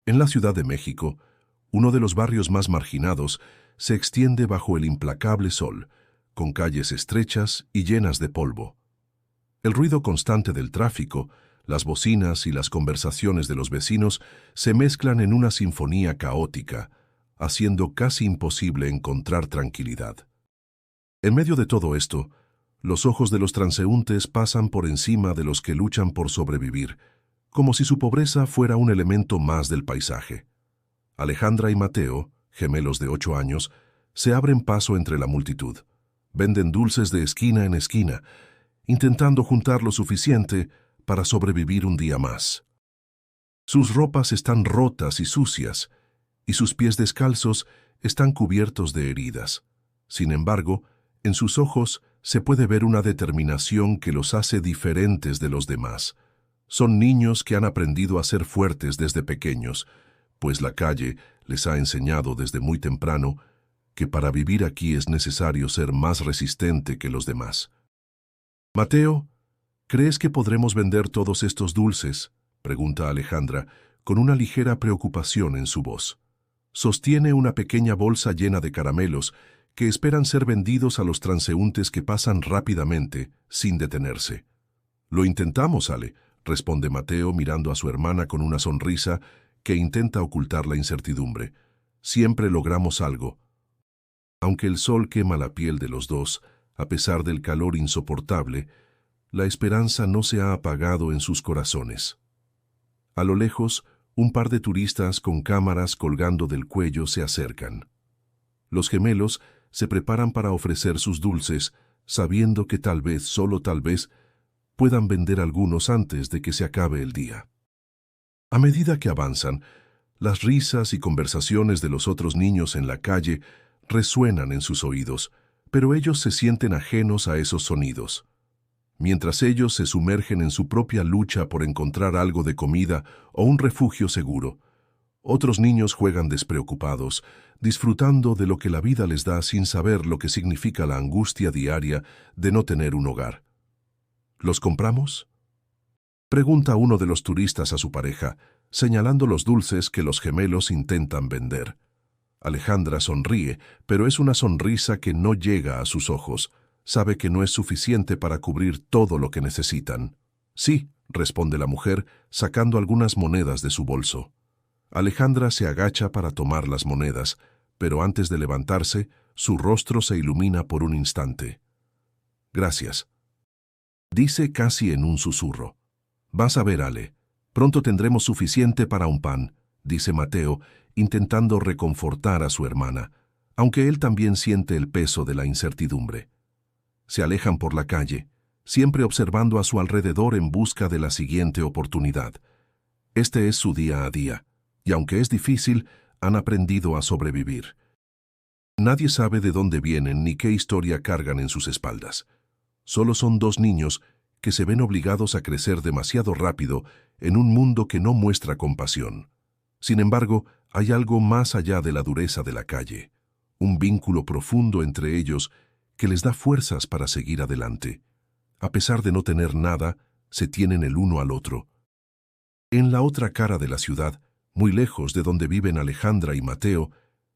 En la Ciudad de México, uno de los barrios más marginados se extiende bajo el implacable sol, con calles estrechas y llenas de polvo. El ruido constante del tráfico, las bocinas y las conversaciones de los vecinos se mezclan en una sinfonía caótica, haciendo casi imposible encontrar tranquilidad. En medio de todo esto, los ojos de los transeúntes pasan por encima de los que luchan por sobrevivir, como si su pobreza fuera un elemento más del paisaje. Alejandra y Mateo, gemelos de 8 años, se abren paso entre la multitud. Venden dulces de esquina en esquina, intentando juntar lo suficiente para sobrevivir un día más. Sus ropas están rotas y sucias, y sus pies descalzos están cubiertos de heridas. Sin embargo, en sus ojos se puede ver una determinación que los hace diferentes de los demás. Son niños que han aprendido a ser fuertes desde pequeños, pues la calle les ha enseñado desde muy temprano que para vivir aquí es necesario ser más resistente que los demás. Mateo, ¿crees que podremos vender todos estos dulces?, pregunta Alejandra, con una ligera preocupación en su voz. Sostiene una pequeña bolsa llena de caramelos que esperan ser vendidos a los transeúntes que pasan rápidamente, sin detenerse. Lo intentamos, Ale, responde Mateo mirando a su hermana con una sonrisa que intenta ocultar la incertidumbre. Siempre logramos algo. Aunque el sol quema la piel de los dos, a pesar del calor insoportable, la esperanza no se ha apagado en sus corazones. A lo lejos, un par de turistas con cámaras colgando del cuello se acercan. Los gemelos se preparan para ofrecer sus dulces, sabiendo que tal vez, solo tal vez, puedan vender algunos antes de que se acabe el día. A medida que avanzan, las risas y conversaciones de los otros niños en la calle resuenan en sus oídos, pero ellos se sienten ajenos a esos sonidos. Mientras ellos se sumergen en su propia lucha por encontrar algo de comida o un refugio seguro, otros niños juegan despreocupados, disfrutando de lo que la vida les da sin saber lo que significa la angustia diaria de no tener un hogar. ¿Los compramos?, pregunta uno de los turistas a su pareja, señalando los dulces que los gemelos intentan vender. Alejandra sonríe, pero es una sonrisa que no llega a sus ojos. Sabe que no es suficiente para cubrir todo lo que necesitan. Sí, responde la mujer, sacando algunas monedas de su bolso. Alejandra se agacha para tomar las monedas, pero antes de levantarse, su rostro se ilumina por un instante. Gracias, dice casi en un susurro. Vas a ver, Ale, pronto tendremos suficiente para un pan, dice Mateo, intentando reconfortar a su hermana, aunque él también siente el peso de la incertidumbre. Se alejan por la calle, siempre observando a su alrededor en busca de la siguiente oportunidad. Este es su día a día, y aunque es difícil, han aprendido a sobrevivir. Nadie sabe de dónde vienen ni qué historia cargan en sus espaldas. Solo son dos niños que se ven obligados a crecer demasiado rápido en un mundo que no muestra compasión. Sin embargo, hay algo más allá de la dureza de la calle, un vínculo profundo entre ellos que les da fuerzas para seguir adelante. A pesar de no tener nada, se tienen el uno al otro. En la otra cara de la ciudad, muy lejos de donde viven Alejandra y Mateo,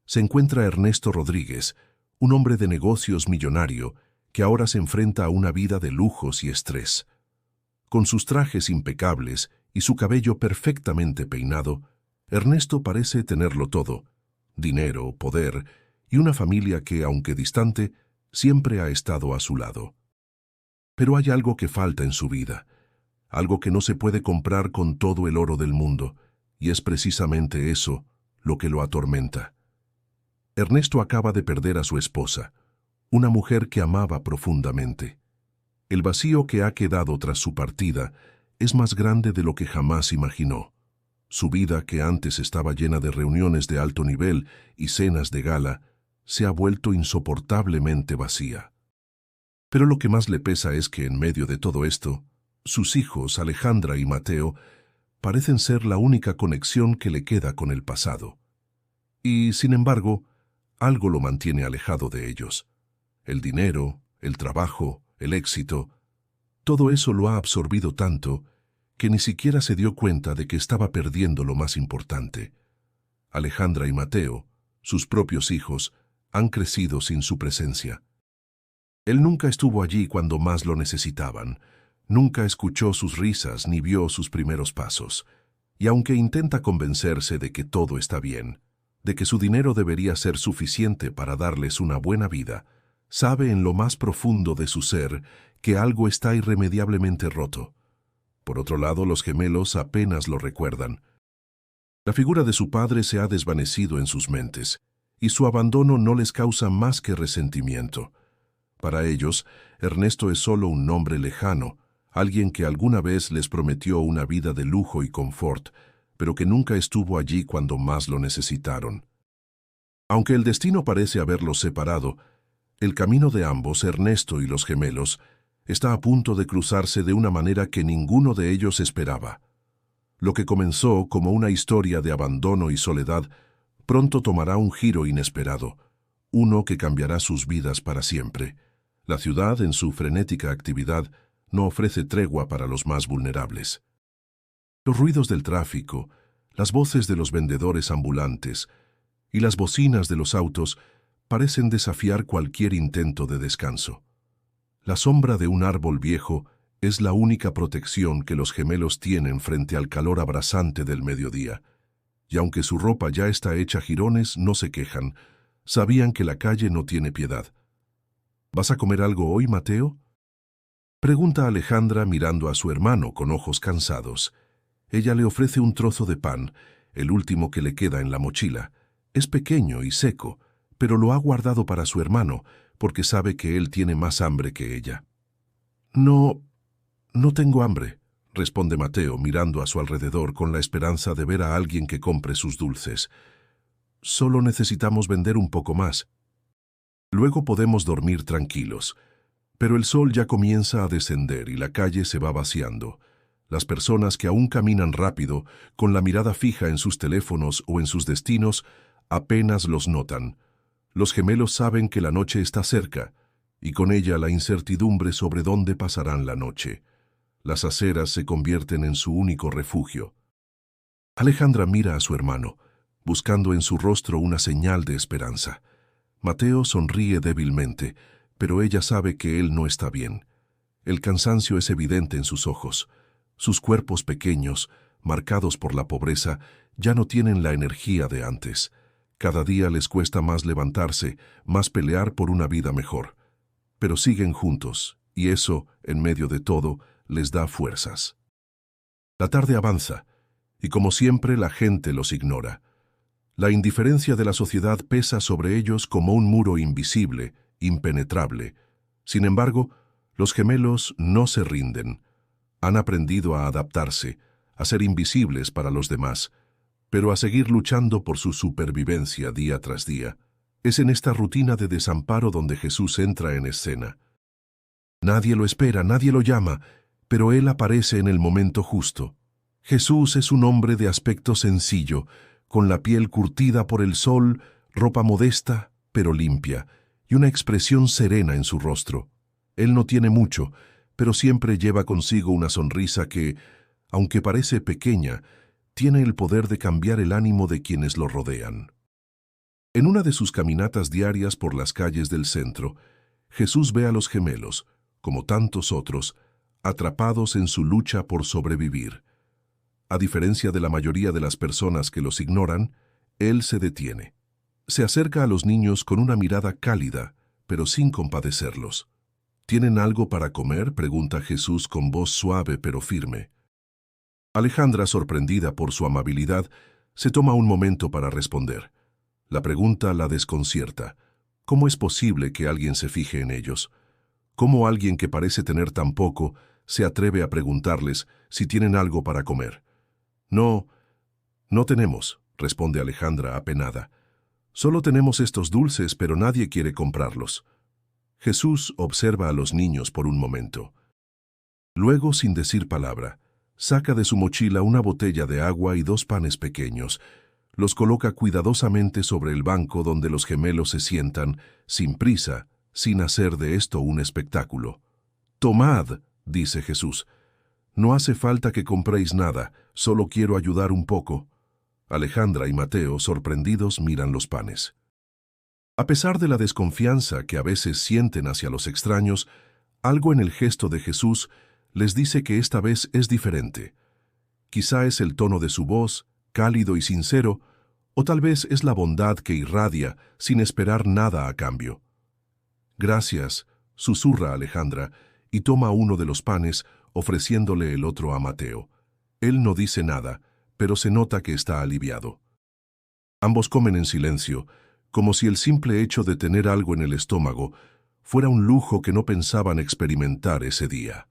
se encuentra Ernesto Rodríguez, un hombre de negocios millonario que ahora se enfrenta a una vida de lujos y estrés. Con sus trajes impecables y su cabello perfectamente peinado, Ernesto parece tenerlo todo: dinero, poder y una familia que, aunque distante, siempre ha estado a su lado. Pero hay algo que falta en su vida, algo que no se puede comprar con todo el oro del mundo, y es precisamente eso lo que lo atormenta. Ernesto acaba de perder a su esposa, una mujer que amaba profundamente. El vacío que ha quedado tras su partida es más grande de lo que jamás imaginó. Su vida, que antes estaba llena de reuniones de alto nivel y cenas de gala, se ha vuelto insoportablemente vacía. Pero lo que más le pesa es que en medio de todo esto, sus hijos, Alejandra y Mateo, parecen ser la única conexión que le queda con el pasado. Y, sin embargo, algo lo mantiene alejado de ellos. El dinero, el trabajo, el éxito, todo eso lo ha absorbido tanto que ni siquiera se dio cuenta de que estaba perdiendo lo más importante. Alejandra y Mateo, sus propios hijos, han crecido sin su presencia. Él nunca estuvo allí cuando más lo necesitaban, nunca escuchó sus risas ni vio sus primeros pasos. Y aunque intenta convencerse de que todo está bien, de que su dinero debería ser suficiente para darles una buena vida, sabe en lo más profundo de su ser que algo está irremediablemente roto. Por otro lado, los gemelos apenas lo recuerdan. La figura de su padre se ha desvanecido en sus mentes, y su abandono no les causa más que resentimiento. Para ellos, Ernesto es solo un nombre lejano, alguien que alguna vez les prometió una vida de lujo y confort, pero que nunca estuvo allí cuando más lo necesitaron. Aunque el destino parece haberlos separado, el camino de ambos, Ernesto y los gemelos, está a punto de cruzarse de una manera que ninguno de ellos esperaba. Lo que comenzó como una historia de abandono y soledad, pronto tomará un giro inesperado, uno que cambiará sus vidas para siempre. La ciudad, en su frenética actividad, no ofrece tregua para los más vulnerables. Los ruidos del tráfico, las voces de los vendedores ambulantes y las bocinas de los autos parecen desafiar cualquier intento de descanso. La sombra de un árbol viejo es la única protección que los gemelos tienen frente al calor abrasante del mediodía, y aunque su ropa ya está hecha jirones, no se quejan, sabían que la calle no tiene piedad. ¿Vas a comer algo hoy, Mateo?, pregunta Alejandra mirando a su hermano con ojos cansados. Ella le ofrece un trozo de pan, el último que le queda en la mochila. Es pequeño y seco, pero lo ha guardado para su hermano, porque sabe que él tiene más hambre que ella. No tengo hambre, responde Mateo mirando a su alrededor con la esperanza de ver a alguien que compre sus dulces. Solo necesitamos vender un poco más. Luego podemos dormir tranquilos. Pero el sol ya comienza a descender y la calle se va vaciando. Las personas que aún caminan rápido, con la mirada fija en sus teléfonos o en sus destinos, apenas los notan. Los gemelos saben que la noche está cerca, y con ella la incertidumbre sobre dónde pasarán la noche. Las aceras se convierten en su único refugio. Alejandra mira a su hermano, buscando en su rostro una señal de esperanza. Mateo sonríe débilmente, pero ella sabe que él no está bien. El cansancio es evidente en sus ojos. Sus cuerpos pequeños, marcados por la pobreza, ya no tienen la energía de antes. Cada día les cuesta más levantarse, más pelear por una vida mejor. Pero siguen juntos, y eso, en medio de todo, les da fuerzas. La tarde avanza, y como siempre la gente los ignora. La indiferencia de la sociedad pesa sobre ellos como un muro invisible, impenetrable. Sin embargo, los gemelos no se rinden. Han aprendido a adaptarse, a ser invisibles para los demás, pero a seguir luchando por su supervivencia día tras día. Es en esta rutina de desamparo donde Jesús entra en escena. Nadie lo espera, nadie lo llama, pero Él aparece en el momento justo. Jesús es un hombre de aspecto sencillo, con la piel curtida por el sol, ropa modesta, pero limpia, y una expresión serena en su rostro. Él no tiene mucho, pero siempre lleva consigo una sonrisa que, aunque parece pequeña, tiene el poder de cambiar el ánimo de quienes lo rodean. En una de sus caminatas diarias por las calles del centro, Jesús ve a los gemelos, como tantos otros, atrapados en su lucha por sobrevivir. A diferencia de la mayoría de las personas que los ignoran, Él se detiene. Se acerca a los niños con una mirada cálida, pero sin compadecerlos. ¿Tienen algo para comer?, pregunta Jesús con voz suave pero firme. Alejandra, sorprendida por su amabilidad, se toma un momento para responder. La pregunta la desconcierta. ¿Cómo es posible que alguien se fije en ellos? ¿Cómo alguien que parece tener tan poco se atreve a preguntarles si tienen algo para comer? No tenemos, responde Alejandra apenada. Solo tenemos estos dulces, pero nadie quiere comprarlos. Jesús observa a los niños por un momento. Luego, sin decir palabra, saca de su mochila una botella de agua y 2 panes pequeños. Los coloca cuidadosamente sobre el banco donde los gemelos se sientan, sin prisa, sin hacer de esto un espectáculo. «Tomad», dice Jesús. No hace falta que compréis nada, solo quiero ayudar un poco. Alejandra y Mateo, sorprendidos, miran los panes. A pesar de la desconfianza que a veces sienten hacia los extraños, algo en el gesto de Jesús les dice que esta vez es diferente. Quizá es el tono de su voz, cálido y sincero, o tal vez es la bondad que irradia sin esperar nada a cambio. Gracias, susurra Alejandra, y toma uno de los panes, ofreciéndole el otro a Mateo. Él no dice nada, pero se nota que está aliviado. Ambos comen en silencio, como si el simple hecho de tener algo en el estómago fuera un lujo que no pensaban experimentar ese día.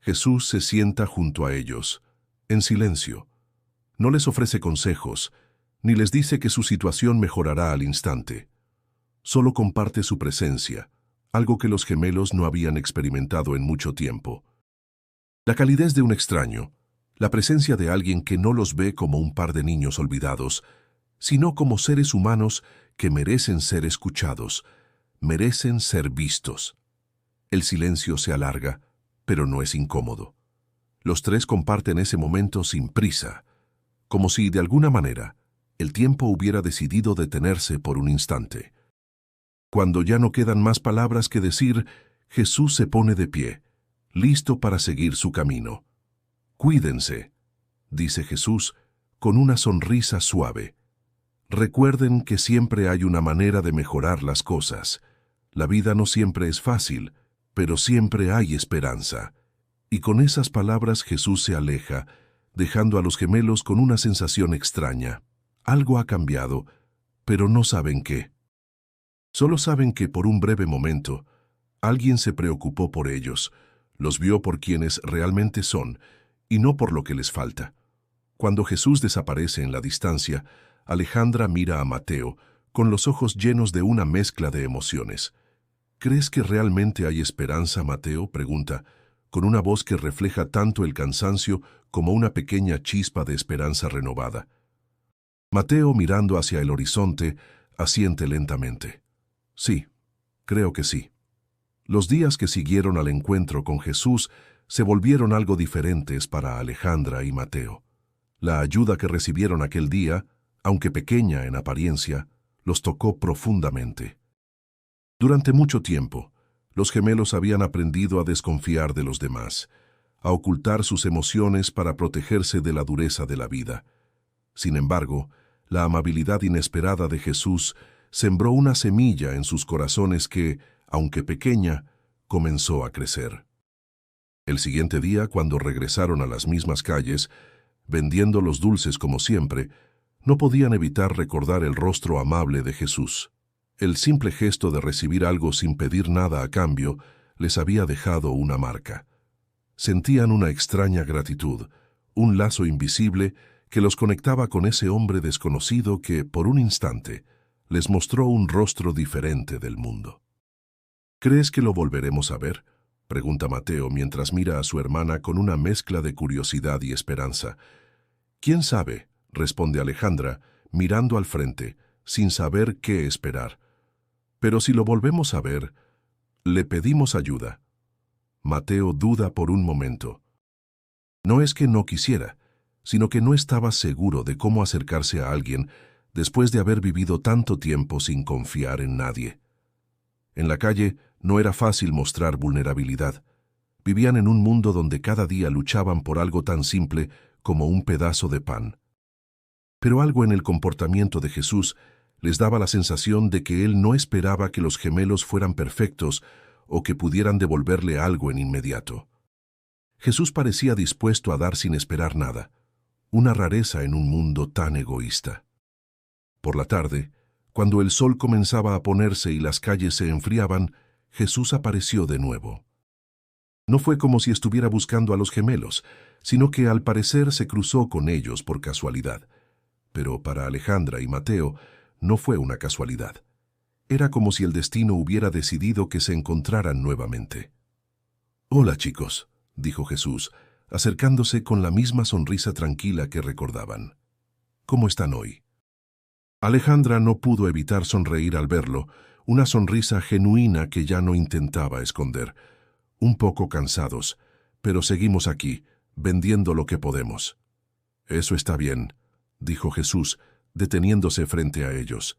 Jesús se sienta junto a ellos, en silencio. No les ofrece consejos, ni les dice que su situación mejorará al instante. Solo comparte su presencia, algo que los gemelos no habían experimentado en mucho tiempo. La calidez de un extraño, la presencia de alguien que no los ve como un par de niños olvidados, sino como seres humanos que merecen ser escuchados, merecen ser vistos. El silencio se alarga, pero no es incómodo. Los tres comparten ese momento sin prisa, como si, de alguna manera, el tiempo hubiera decidido detenerse por un instante. Cuando ya no quedan más palabras que decir, Jesús se pone de pie, listo para seguir su camino. «Cuídense», dice Jesús, con una sonrisa suave. «Recuerden que siempre hay una manera de mejorar las cosas. La vida no siempre es fácil, pero siempre hay esperanza». Y con esas palabras Jesús se aleja, dejando a los gemelos con una sensación extraña. Algo ha cambiado, pero no saben qué. Solo saben que por un breve momento, alguien se preocupó por ellos, los vio por quienes realmente son, y no por lo que les falta. Cuando Jesús desaparece en la distancia, Alejandra mira a Mateo, con los ojos llenos de una mezcla de emociones. «¿Crees que realmente hay esperanza, Mateo?», pregunta, con una voz que refleja tanto el cansancio como una pequeña chispa de esperanza renovada. Mateo, mirando hacia el horizonte, asiente lentamente. «Sí, creo que sí». Los días que siguieron al encuentro con Jesús se volvieron algo diferentes para Alejandra y Mateo. La ayuda que recibieron aquel día, aunque pequeña en apariencia, los tocó profundamente. Durante mucho tiempo, los gemelos habían aprendido a desconfiar de los demás, a ocultar sus emociones para protegerse de la dureza de la vida. Sin embargo, la amabilidad inesperada de Jesús sembró una semilla en sus corazones que, aunque pequeña, comenzó a crecer. El siguiente día, cuando regresaron a las mismas calles, vendiendo los dulces como siempre, no podían evitar recordar el rostro amable de Jesús. El simple gesto de recibir algo sin pedir nada a cambio les había dejado una marca. Sentían una extraña gratitud, un lazo invisible que los conectaba con ese hombre desconocido que, por un instante, les mostró un rostro diferente del mundo. «¿Crees que lo volveremos a ver?», pregunta Mateo mientras mira a su hermana con una mezcla de curiosidad y esperanza. «¿Quién sabe?», responde Alejandra, mirando al frente, sin saber qué esperar. «Pero si lo volvemos a ver, le pedimos ayuda». Mateo duda por un momento. No es que no quisiera, sino que no estaba seguro de cómo acercarse a alguien después de haber vivido tanto tiempo sin confiar en nadie. En la calle no era fácil mostrar vulnerabilidad. Vivían en un mundo donde cada día luchaban por algo tan simple como un pedazo de pan. Pero algo en el comportamiento de Jesús les daba la sensación de que él no esperaba que los gemelos fueran perfectos o que pudieran devolverle algo en inmediato. Jesús parecía dispuesto a dar sin esperar nada, una rareza en un mundo tan egoísta. Por la tarde, cuando el sol comenzaba a ponerse y las calles se enfriaban, Jesús apareció de nuevo. No fue como si estuviera buscando a los gemelos, sino que al parecer se cruzó con ellos por casualidad. Pero para Alejandra y Mateo no fue una casualidad. Era como si el destino hubiera decidido que se encontraran nuevamente. «Hola, chicos», dijo Jesús, acercándose con la misma sonrisa tranquila que recordaban. «¿Cómo están hoy?». Alejandra no pudo evitar sonreír al verlo, una sonrisa genuina que ya no intentaba esconder. «Un poco cansados, pero seguimos aquí, vendiendo lo que podemos. Eso está bien, dijo Jesús, deteniéndose frente a ellos.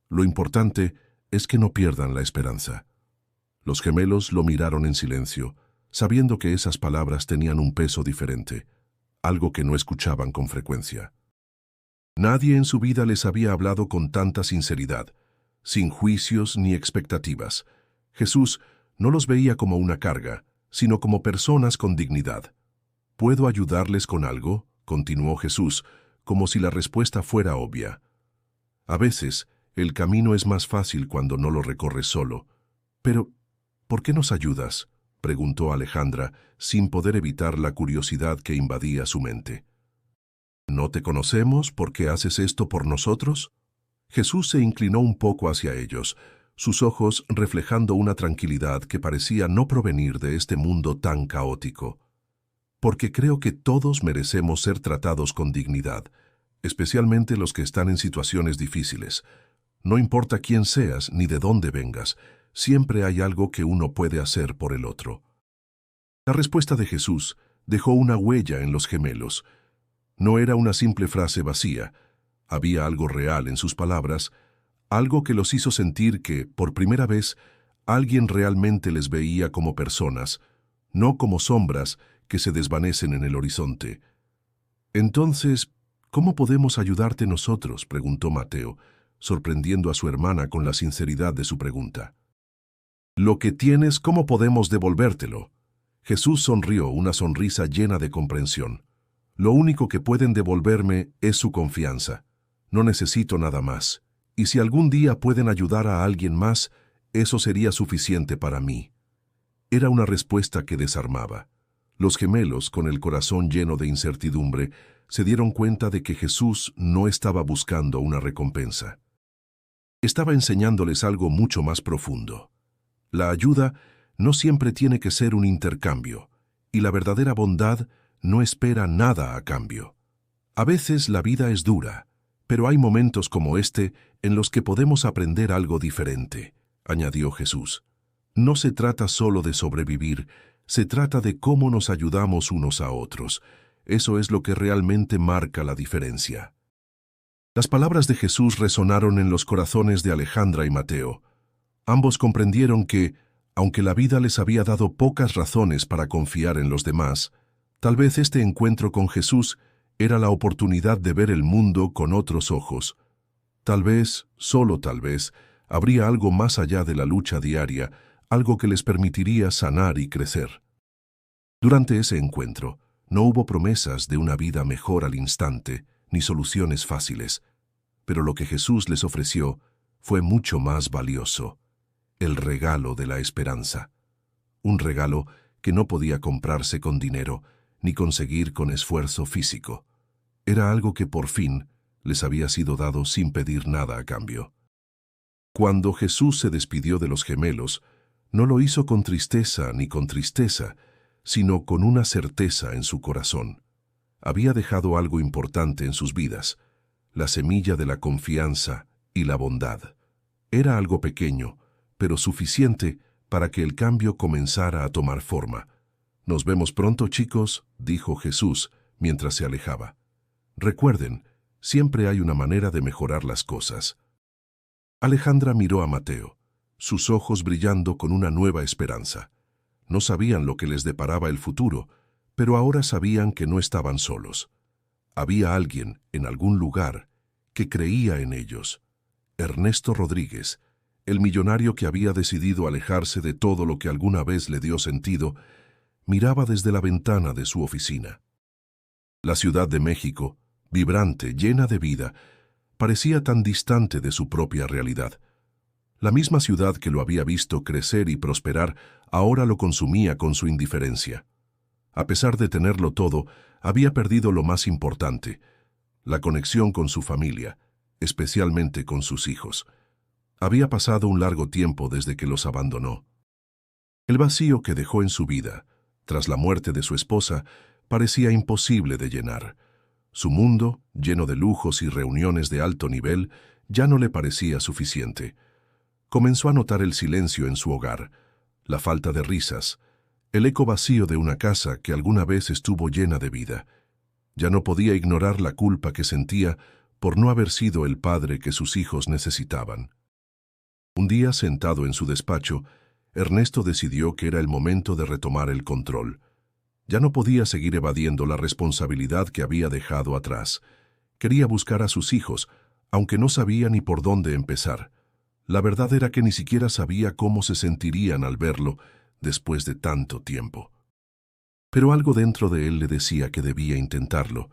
Lo importante es que no pierdan la esperanza. Los gemelos lo miraron en silencio, sabiendo que esas palabras tenían un peso diferente, algo que no escuchaban con frecuencia. Nadie en su vida les había hablado con tanta sinceridad, sin juicios ni expectativas. Jesús no los veía como una carga, sino como personas con dignidad. ¿Puedo ayudarles con algo?, continuó Jesús, como si la respuesta fuera obvia. A veces, el camino es más fácil cuando no lo recorres solo. Pero, ¿por qué nos ayudas?, preguntó Alejandra, sin poder evitar la curiosidad que invadía su mente. ¿No te conocemos? ¿Por qué haces esto por nosotros? Jesús se inclinó un poco hacia ellos, sus ojos reflejando una tranquilidad que parecía no provenir de este mundo tan caótico. Porque creo que todos merecemos ser tratados con dignidad, especialmente los que están en situaciones difíciles. No importa quién seas ni de dónde vengas, siempre hay algo que uno puede hacer por el otro. La respuesta de Jesús dejó una huella en los gemelos. No era una simple frase vacía. Había algo real en sus palabras, algo que los hizo sentir que, por primera vez, alguien realmente les veía como personas, no como sombras que se desvanecen en el horizonte. Entonces, ¿cómo podemos ayudarte nosotros?, preguntó Mateo, sorprendiendo a su hermana con la sinceridad de su pregunta. Lo que tienes, ¿cómo podemos devolvértelo? Jesús sonrió, una sonrisa llena de comprensión. Lo único que pueden devolverme es su confianza. No necesito nada más. Y si algún día pueden ayudar a alguien más, eso sería suficiente para mí. Era una respuesta que desarmaba. Los gemelos, con el corazón lleno de incertidumbre, se dieron cuenta de que Jesús no estaba buscando una recompensa. Estaba enseñándoles algo mucho más profundo. La ayuda no siempre tiene que ser un intercambio, y la verdadera bondad no espera nada a cambio. A veces la vida es dura, pero hay momentos como este en los que podemos aprender algo diferente, añadió Jesús. No se trata solo de sobrevivir, se trata de cómo nos ayudamos unos a otros. Eso es lo que realmente marca la diferencia. Las palabras de Jesús resonaron en los corazones de Alejandra y Mateo. Ambos comprendieron que, aunque la vida les había dado pocas razones para confiar en los demás, tal vez este encuentro con Jesús era la oportunidad de ver el mundo con otros ojos. Tal vez, solo tal vez, habría algo más allá de la lucha diaria, algo que les permitiría sanar y crecer. Durante ese encuentro, no hubo promesas de una vida mejor al instante, ni soluciones fáciles, pero lo que Jesús les ofreció fue mucho más valioso: el regalo de la esperanza. Un regalo que no podía comprarse con dinero, ni conseguir con esfuerzo físico. Era algo que por fin les había sido dado sin pedir nada a cambio. Cuando Jesús se despidió de los gemelos, no lo hizo con tristeza ni con tristeza, sino con una certeza en su corazón. Había dejado algo importante en sus vidas, la semilla de la confianza y la bondad. Era algo pequeño, pero suficiente para que el cambio comenzara a tomar forma. «Nos vemos pronto, chicos», dijo Jesús mientras se alejaba. «Recuerden, siempre hay una manera de mejorar las cosas». Alejandra miró a Mateo, sus ojos brillando con una nueva esperanza. No sabían lo que les deparaba el futuro, pero ahora sabían que no estaban solos. Había alguien, en algún lugar, que creía en ellos. Ernesto Rodríguez, el millonario que había decidido alejarse de todo lo que alguna vez le dio sentido, miraba desde la ventana de su oficina. La Ciudad de México, vibrante, llena de vida, parecía tan distante de su propia realidad. La misma ciudad que lo había visto crecer y prosperar, ahora lo consumía con su indiferencia. A pesar de tenerlo todo, había perdido lo más importante: la conexión con su familia, especialmente con sus hijos. Había pasado un largo tiempo desde que los abandonó. El vacío que dejó en su vida, tras la muerte de su esposa, parecía imposible de llenar. Su mundo, lleno de lujos y reuniones de alto nivel, ya no le parecía suficiente. Comenzó a notar el silencio en su hogar, la falta de risas, el eco vacío de una casa que alguna vez estuvo llena de vida. Ya no podía ignorar la culpa que sentía por no haber sido el padre que sus hijos necesitaban. Un día, sentado en su despacho, Ernesto decidió que era el momento de retomar el control. Ya no podía seguir evadiendo la responsabilidad que había dejado atrás. Quería buscar a sus hijos, aunque no sabía ni por dónde empezar. La verdad era que ni siquiera sabía cómo se sentirían al verlo después de tanto tiempo. Pero algo dentro de él le decía que debía intentarlo,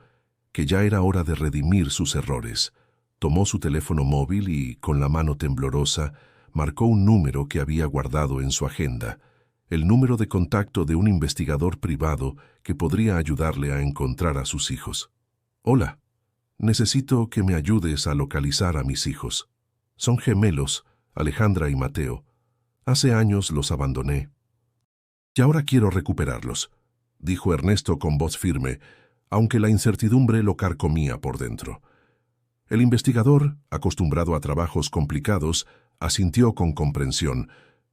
que ya era hora de redimir sus errores. Tomó su teléfono móvil y, con la mano temblorosa, marcó un número que había guardado en su agenda, el número de contacto de un investigador privado que podría ayudarle a encontrar a sus hijos. «Hola, necesito que me ayudes a localizar a mis hijos. Son gemelos, Alejandra y Mateo. Hace años los abandoné. Y ahora quiero recuperarlos», dijo Ernesto con voz firme, aunque la incertidumbre lo carcomía por dentro. El investigador, acostumbrado a trabajos complicados, asintió con comprensión,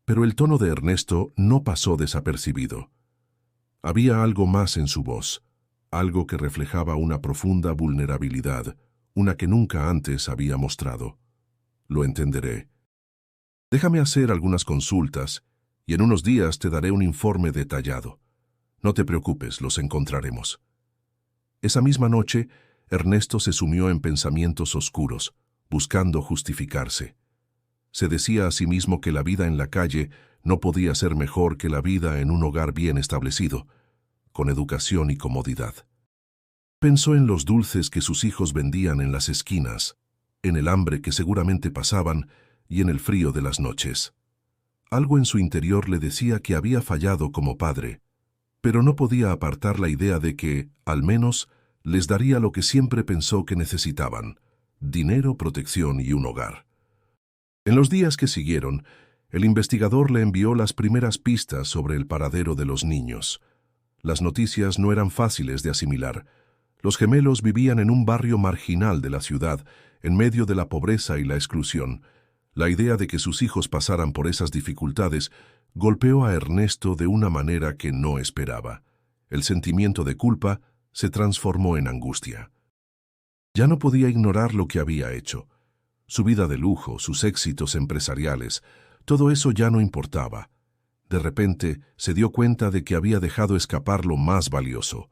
pero el tono de Ernesto no pasó desapercibido. Había algo más en su voz, algo que reflejaba una profunda vulnerabilidad, una que nunca antes había mostrado. «Lo entenderé. Déjame hacer algunas consultas y en unos días te daré un informe detallado. No te preocupes, los encontraremos». Esa misma noche, Ernesto se sumió en pensamientos oscuros, buscando justificarse. Se decía a sí mismo que la vida en la calle no podía ser mejor que la vida en un hogar bien establecido, con educación y comodidad. Pensó en los dulces que sus hijos vendían en las esquinas, en el hambre que seguramente pasaban y en el frío de las noches. Algo en su interior le decía que había fallado como padre, pero no podía apartar la idea de que, al menos, les daría lo que siempre pensó que necesitaban: dinero, protección y un hogar. En los días que siguieron, el investigador le envió las primeras pistas sobre el paradero de los niños. Las noticias no eran fáciles de asimilar. Los gemelos vivían en un barrio marginal de la ciudad, en medio de la pobreza y la exclusión. La idea de que sus hijos pasaran por esas dificultades golpeó a Ernesto de una manera que no esperaba. El sentimiento de culpa se transformó en angustia. Ya no podía ignorar lo que había hecho. Su vida de lujo, sus éxitos empresariales, todo eso ya no importaba. De repente se dio cuenta de que había dejado escapar lo más valioso.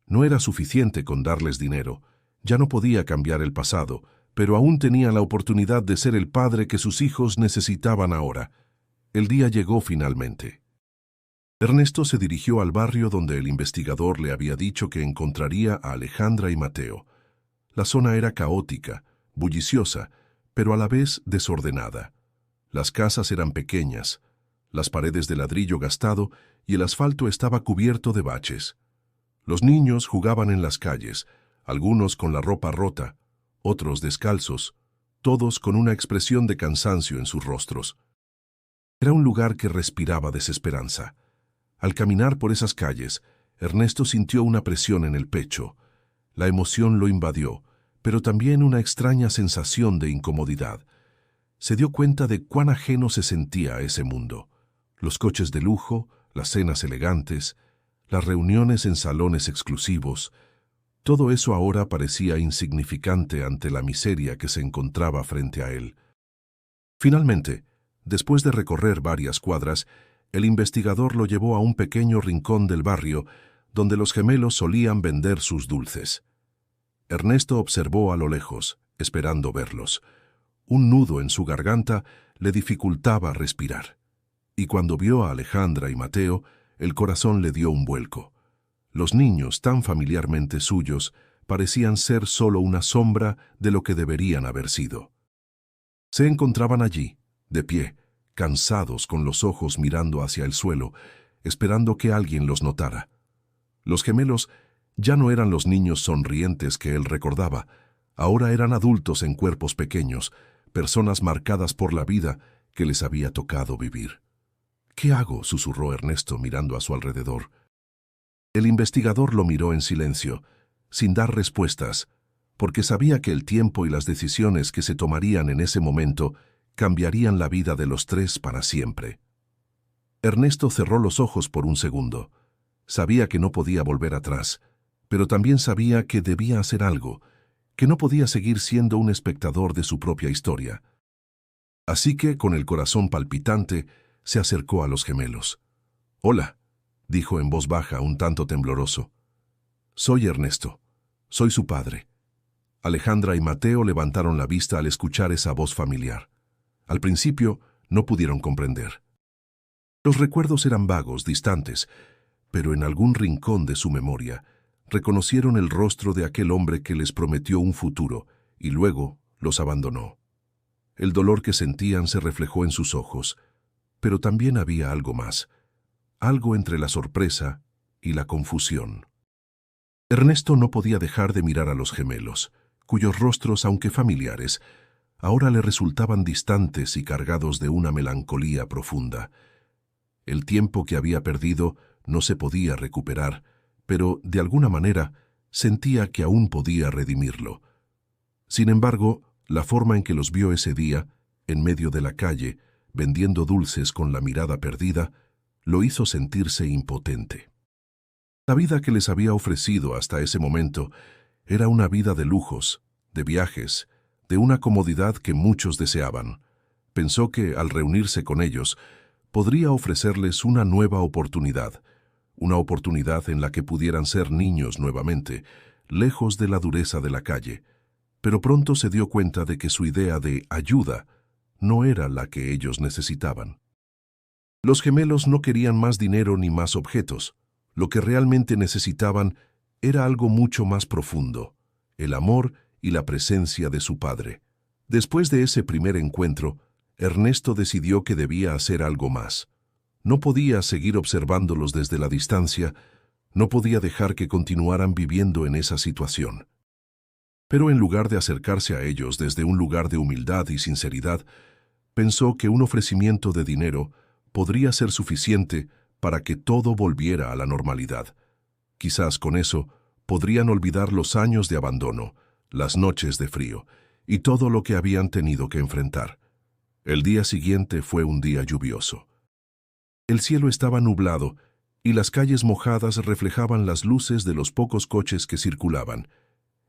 No era suficiente con darles dinero. Ya no podía cambiar el pasado, pero aún tenía la oportunidad de ser el padre que sus hijos necesitaban ahora. El día llegó finalmente. Ernesto se dirigió al barrio donde el investigador le había dicho que encontraría a Alejandra y Mateo. La zona era caótica, bulliciosa, pero a la vez desordenada. Las casas eran pequeñas, las paredes de ladrillo gastado y el asfalto estaba cubierto de baches. Los niños jugaban en las calles, algunos con la ropa rota, otros descalzos, todos con una expresión de cansancio en sus rostros. Era un lugar que respiraba desesperanza. Al caminar por esas calles, Ernesto sintió una presión en el pecho. La emoción lo invadió, pero también una extraña sensación de incomodidad. Se dio cuenta de cuán ajeno se sentía a ese mundo. Los coches de lujo, las cenas elegantes, las reuniones en salones exclusivos, todo eso ahora parecía insignificante ante la miseria que se encontraba frente a él. Finalmente, después de recorrer varias cuadras, el investigador lo llevó a un pequeño rincón del barrio donde los gemelos solían vender sus dulces. Ernesto observó a lo lejos, esperando verlos. Un nudo en su garganta le dificultaba respirar. Y cuando vio a Alejandra y Mateo, el corazón le dio un vuelco. Los niños, tan familiarmente suyos, parecían ser solo una sombra de lo que deberían haber sido. Se encontraban allí, de pie, cansados, con los ojos mirando hacia el suelo, esperando que alguien los notara. Los gemelos ya no eran los niños sonrientes que él recordaba. Ahora eran adultos en cuerpos pequeños, personas marcadas por la vida que les había tocado vivir. «¿Qué hago?», susurró Ernesto mirando a su alrededor. El investigador lo miró en silencio, sin dar respuestas, porque sabía que el tiempo y las decisiones que se tomarían en ese momento cambiarían la vida de los tres para siempre. Ernesto cerró los ojos por un segundo. Sabía que no podía volver atrás, pero también sabía que debía hacer algo, que no podía seguir siendo un espectador de su propia historia. Así que, con el corazón palpitante, se acercó a los gemelos. «Hola», dijo en voz baja, un tanto tembloroso. «Soy Ernesto. Soy su padre». Alejandra y Mateo levantaron la vista al escuchar esa voz familiar. Al principio, no pudieron comprender. Los recuerdos eran vagos, distantes, pero en algún rincón de su memoria reconocieron el rostro de aquel hombre que les prometió un futuro y luego los abandonó. El dolor que sentían se reflejó en sus ojos, pero también había algo más, algo entre la sorpresa y la confusión. Ernesto no podía dejar de mirar a los gemelos, cuyos rostros, aunque familiares, ahora le resultaban distantes y cargados de una melancolía profunda. El tiempo que había perdido no se podía recuperar, pero, de alguna manera, sentía que aún podía redimirlo. Sin embargo, la forma en que los vio ese día, en medio de la calle, vendiendo dulces con la mirada perdida, lo hizo sentirse impotente. La vida que les había ofrecido hasta ese momento era una vida de lujos, de viajes, de una comodidad que muchos deseaban. Pensó que, al reunirse con ellos, podría ofrecerles una nueva oportunidad, una oportunidad en la que pudieran ser niños nuevamente, lejos de la dureza de la calle. Pero pronto se dio cuenta de que su idea de ayuda no era la que ellos necesitaban. Los gemelos no querían más dinero ni más objetos. Lo que realmente necesitaban era algo mucho más profundo, el amor y la presencia de su padre. Después de ese primer encuentro, Ernesto decidió que debía hacer algo más. No podía seguir observándolos desde la distancia, no podía dejar que continuaran viviendo en esa situación. Pero en lugar de acercarse a ellos desde un lugar de humildad y sinceridad, pensó que un ofrecimiento de dinero podría ser suficiente para que todo volviera a la normalidad. Quizás con eso podrían olvidar los años de abandono, las noches de frío y todo lo que habían tenido que enfrentar. El día siguiente fue un día lluvioso. El cielo estaba nublado y las calles mojadas reflejaban las luces de los pocos coches que circulaban.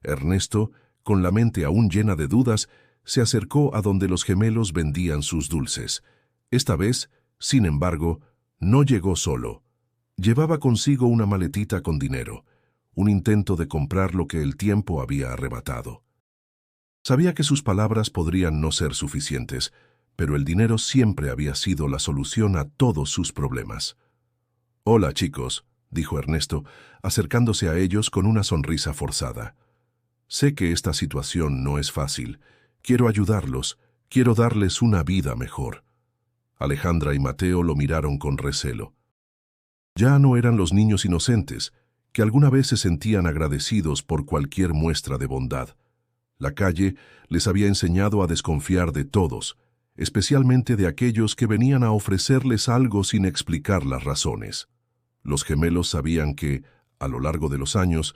Ernesto, con la mente aún llena de dudas, se acercó a donde los gemelos vendían sus dulces. Esta vez, sin embargo, no llegó solo. Llevaba consigo una maletita con dinero, un intento de comprar lo que el tiempo había arrebatado. Sabía que sus palabras podrían no ser suficientes, pero el dinero siempre había sido la solución a todos sus problemas. «Hola, chicos», dijo Ernesto, acercándose a ellos con una sonrisa forzada. «Sé que esta situación no es fácil. Quiero ayudarlos, quiero darles una vida mejor». Alejandra y Mateo lo miraron con recelo. Ya no eran los niños inocentes, que alguna vez se sentían agradecidos por cualquier muestra de bondad. La calle les había enseñado a desconfiar de todos, especialmente de aquellos que venían a ofrecerles algo sin explicar las razones. Los gemelos sabían que, a lo largo de los años,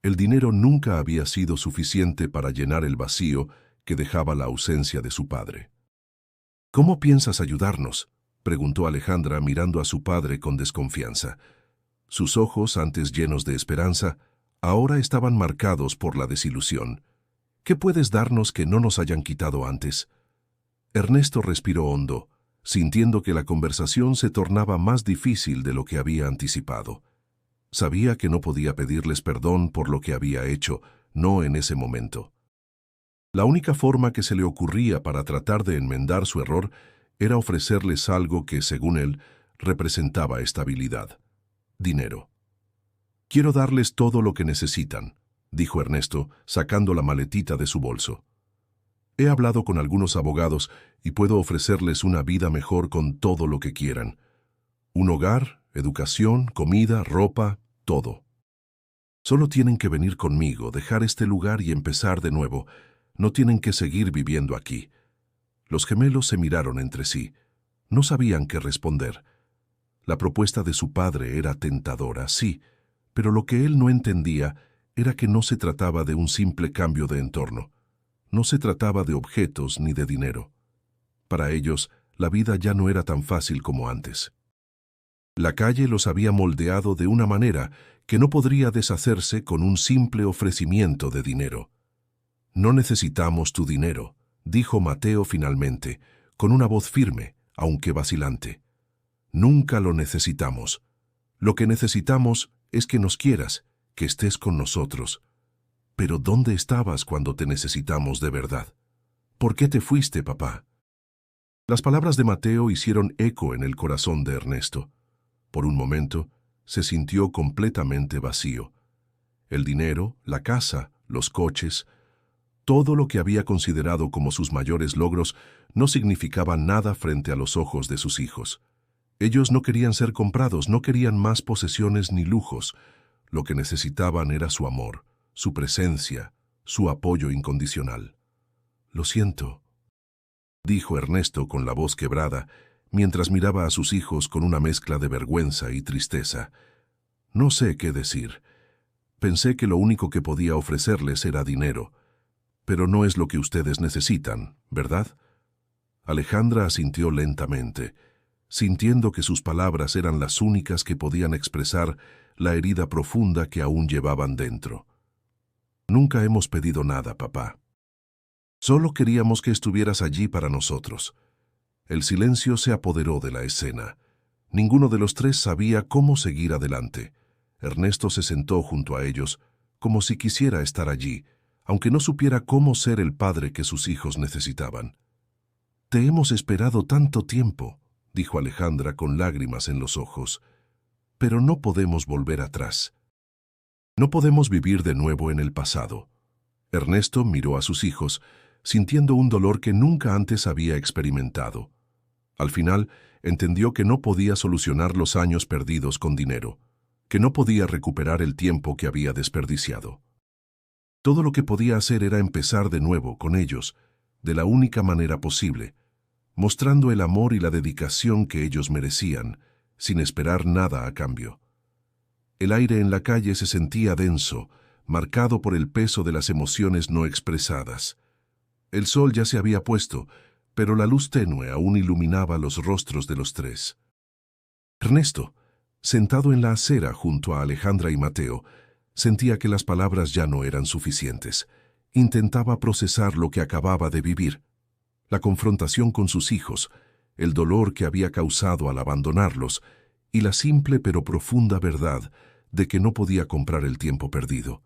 el dinero nunca había sido suficiente para llenar el vacío que dejaba la ausencia de su padre. «¿Cómo piensas ayudarnos?», preguntó Alejandra mirando a su padre con desconfianza. Sus ojos, antes llenos de esperanza, ahora estaban marcados por la desilusión. «¿Qué puedes darnos que no nos hayan quitado antes?». Ernesto respiró hondo, sintiendo que la conversación se tornaba más difícil de lo que había anticipado. Sabía que no podía pedirles perdón por lo que había hecho, no en ese momento. La única forma que se le ocurría para tratar de enmendar su error era ofrecerles algo que, según él, representaba estabilidad: dinero. «Quiero darles todo lo que necesitan», dijo Ernesto, sacando la maletita de su bolso. «He hablado con algunos abogados y puedo ofrecerles una vida mejor con todo lo que quieran. Un hogar, educación, comida, ropa, todo. Solo tienen que venir conmigo, dejar este lugar y empezar de nuevo. No tienen que seguir viviendo aquí». Los gemelos se miraron entre sí. No sabían qué responder. La propuesta de su padre era tentadora, sí, pero lo que él no entendía era que no se trataba de un simple cambio de entorno. No se trataba de objetos ni de dinero. Para ellos, la vida ya no era tan fácil como antes. La calle los había moldeado de una manera que no podría deshacerse con un simple ofrecimiento de dinero. «No necesitamos tu dinero», dijo Mateo finalmente, con una voz firme, aunque vacilante. «Nunca lo necesitamos. Lo que necesitamos es que nos quieras, que estés con nosotros. Pero ¿dónde estabas cuando te necesitamos de verdad? ¿Por qué te fuiste, papá?» Las palabras de Mateo hicieron eco en el corazón de Ernesto. Por un momento, se sintió completamente vacío. El dinero, la casa, los coches, todo lo que había considerado como sus mayores logros no significaba nada frente a los ojos de sus hijos. Ellos no querían ser comprados, no querían más posesiones ni lujos. Lo que necesitaban era su amor, su presencia, su apoyo incondicional. «Lo siento», dijo Ernesto con la voz quebrada, mientras miraba a sus hijos con una mezcla de vergüenza y tristeza. «No sé qué decir. Pensé que lo único que podía ofrecerles era dinero. Pero no es lo que ustedes necesitan, ¿verdad?» Alejandra asintió lentamente, sintiendo que sus palabras eran las únicas que podían expresar la herida profunda que aún llevaban dentro. «Nunca hemos pedido nada, papá. Solo queríamos que estuvieras allí para nosotros». El silencio se apoderó de la escena. Ninguno de los tres sabía cómo seguir adelante. Ernesto se sentó junto a ellos, como si quisiera estar allí, aunque no supiera cómo ser el padre que sus hijos necesitaban. «Te hemos esperado tanto tiempo», dijo Alejandra con lágrimas en los ojos, «pero no podemos volver atrás. No podemos vivir de nuevo en el pasado». Ernesto miró a sus hijos, sintiendo un dolor que nunca antes había experimentado. Al final, entendió que no podía solucionar los años perdidos con dinero, que no podía recuperar el tiempo que había desperdiciado. Todo lo que podía hacer era empezar de nuevo con ellos, de la única manera posible, mostrando el amor y la dedicación que ellos merecían, sin esperar nada a cambio. El aire en la calle se sentía denso, marcado por el peso de las emociones no expresadas. El sol ya se había puesto, pero la luz tenue aún iluminaba los rostros de los tres. Ernesto, sentado en la acera junto a Alejandra y Mateo, sentía que las palabras ya no eran suficientes. Intentaba procesar lo que acababa de vivir, la confrontación con sus hijos, el dolor que había causado al abandonarlos y la simple pero profunda verdad de que no podía comprar el tiempo perdido.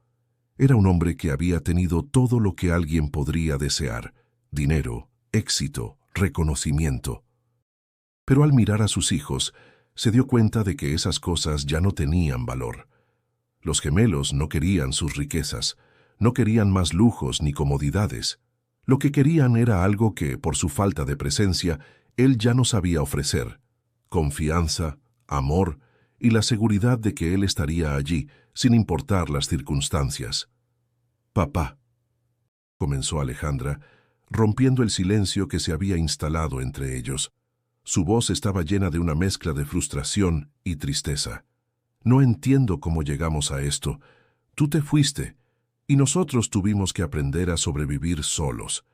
Era un hombre que había tenido todo lo que alguien podría desear: dinero, éxito, reconocimiento. Pero al mirar a sus hijos, se dio cuenta de que esas cosas ya no tenían valor. Los gemelos no querían sus riquezas, no querían más lujos ni comodidades. Lo que querían era algo que, por su falta de presencia, él ya no sabía ofrecer: confianza, amor y la seguridad de que él estaría allí, sin importar las circunstancias. «Papá», comenzó Alejandra, rompiendo el silencio que se había instalado entre ellos. Su voz estaba llena de una mezcla de frustración y tristeza. «No entiendo cómo llegamos a esto. Tú te fuiste, y nosotros tuvimos que aprender a sobrevivir solos.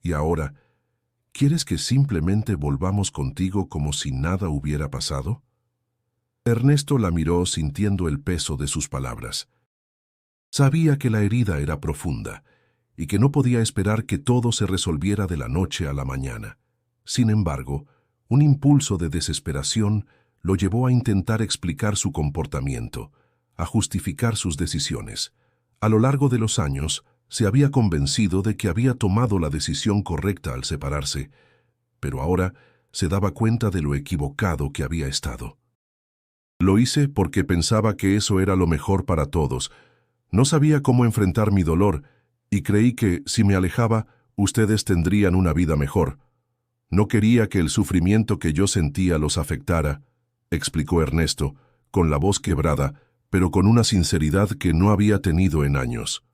Y ahora, ¿quieres que simplemente volvamos contigo como si nada hubiera pasado?» Ernesto la miró sintiendo el peso de sus palabras. Sabía que la herida era profunda y que no podía esperar que todo se resolviera de la noche a la mañana. Sin embargo, un impulso de desesperación lo llevó a intentar explicar su comportamiento, a justificar sus decisiones. A lo largo de los años, se había convencido de que había tomado la decisión correcta al separarse, pero ahora se daba cuenta de lo equivocado que había estado. «Lo hice porque pensaba que eso era lo mejor para todos. No sabía cómo enfrentar mi dolor y creí que, si me alejaba, ustedes tendrían una vida mejor. No quería que el sufrimiento que yo sentía los afectara», explicó Ernesto, con la voz quebrada, pero con una sinceridad que no había tenido en años.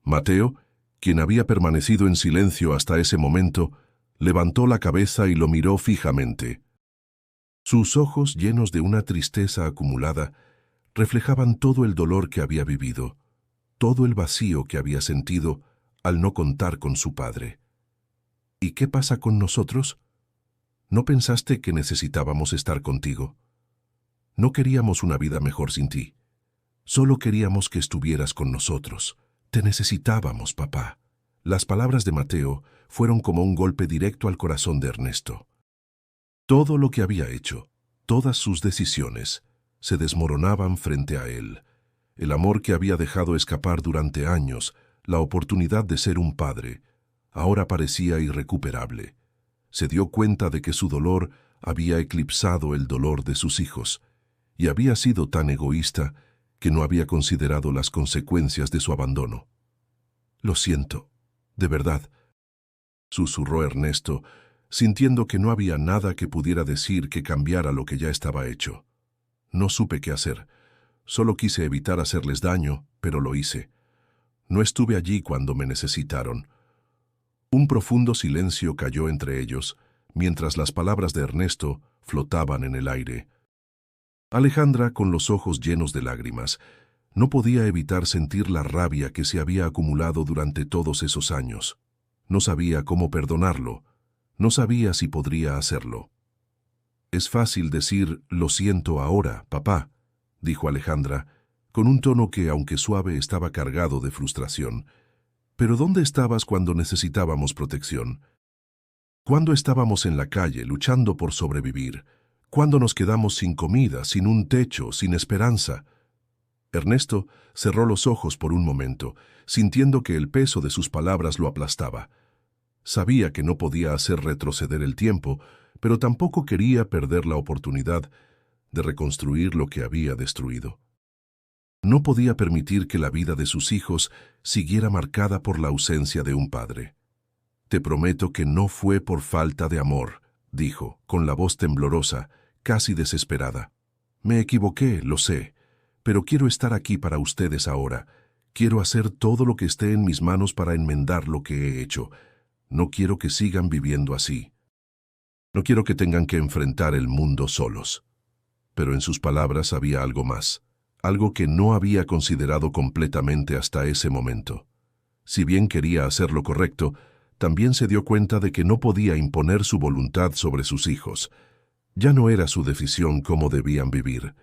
Mateo, quien había permanecido en silencio hasta ese momento, levantó la cabeza y lo miró fijamente. Sus ojos, llenos de una tristeza acumulada, reflejaban todo el dolor que había vivido, todo el vacío que había sentido al no contar con su padre. «¿Y qué pasa con nosotros? ¿No pensaste que necesitábamos estar contigo?» No queríamos una vida mejor sin ti. Solo queríamos que estuvieras con nosotros. Te necesitábamos, papá. Las palabras de Mateo fueron como un golpe directo al corazón de Ernesto. Todo lo que había hecho, todas sus decisiones, se desmoronaban frente a él. El amor que había dejado escapar durante años, la oportunidad de ser un padre, ahora parecía irrecuperable. Se dio cuenta de que su dolor había eclipsado el dolor de sus hijos, y había sido tan egoísta que no había considerado las consecuencias de su abandono. «Lo siento, de verdad», susurró Ernesto, sintiendo que no había nada que pudiera decir que cambiara lo que ya estaba hecho. «No supe qué hacer. Solo quise evitar hacerles daño, pero lo hice. No estuve allí cuando me necesitaron». Un profundo silencio cayó entre ellos, mientras las palabras de Ernesto flotaban en el aire. Alejandra, con los ojos llenos de lágrimas, no podía evitar sentir la rabia que se había acumulado durante todos esos años. No sabía cómo perdonarlo, no sabía si podría hacerlo. «Es fácil decir «lo siento ahora, papá», dijo Alejandra, con un tono que, aunque suave, estaba cargado de frustración. «Pero ¿dónde estabas cuando necesitábamos protección? ¿Cuándo estábamos en la calle luchando por sobrevivir? ¿Cuándo nos quedamos sin comida, sin un techo, sin esperanza?» Ernesto cerró los ojos por un momento, sintiendo que el peso de sus palabras lo aplastaba. Sabía que no podía hacer retroceder el tiempo, pero tampoco quería perder la oportunidad de reconstruir lo que había destruido. No podía permitir que la vida de sus hijos siguiera marcada por la ausencia de un padre. «Te prometo que no fue por falta de amor», dijo, con la voz temblorosa, casi desesperada. «Me equivoqué, lo sé, pero quiero estar aquí para ustedes ahora. Quiero hacer todo lo que esté en mis manos para enmendar lo que he hecho. No quiero que sigan viviendo así. No quiero que tengan que enfrentar el mundo solos». Pero en sus palabras había algo más, algo que no había considerado completamente hasta ese momento. Si bien quería hacer lo correcto, también se dio cuenta de que no podía imponer su voluntad sobre sus hijos. Ya no era su decisión cómo debían vivir.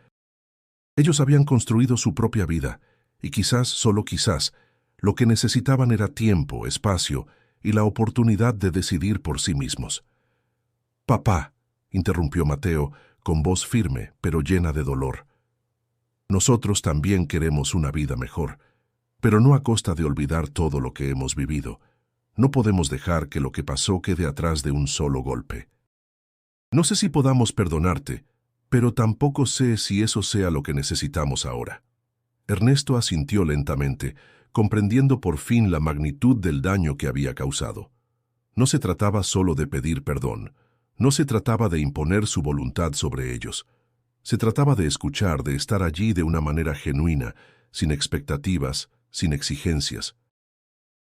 Ellos habían construido su propia vida, y quizás, solo quizás, lo que necesitaban era tiempo, espacio y la oportunidad de decidir por sí mismos. «Papá», interrumpió Mateo, con voz firme, pero llena de dolor. «Nosotros también queremos una vida mejor, pero no a costa de olvidar todo lo que hemos vivido. No podemos dejar que lo que pasó quede atrás de un solo golpe. No sé si podamos perdonarte, pero tampoco sé si eso sea lo que necesitamos ahora». Ernesto asintió lentamente, comprendiendo por fin la magnitud del daño que había causado. No se trataba solo de pedir perdón, no se trataba de imponer su voluntad sobre ellos. Se trataba de escuchar, de estar allí de una manera genuina, sin expectativas, sin exigencias.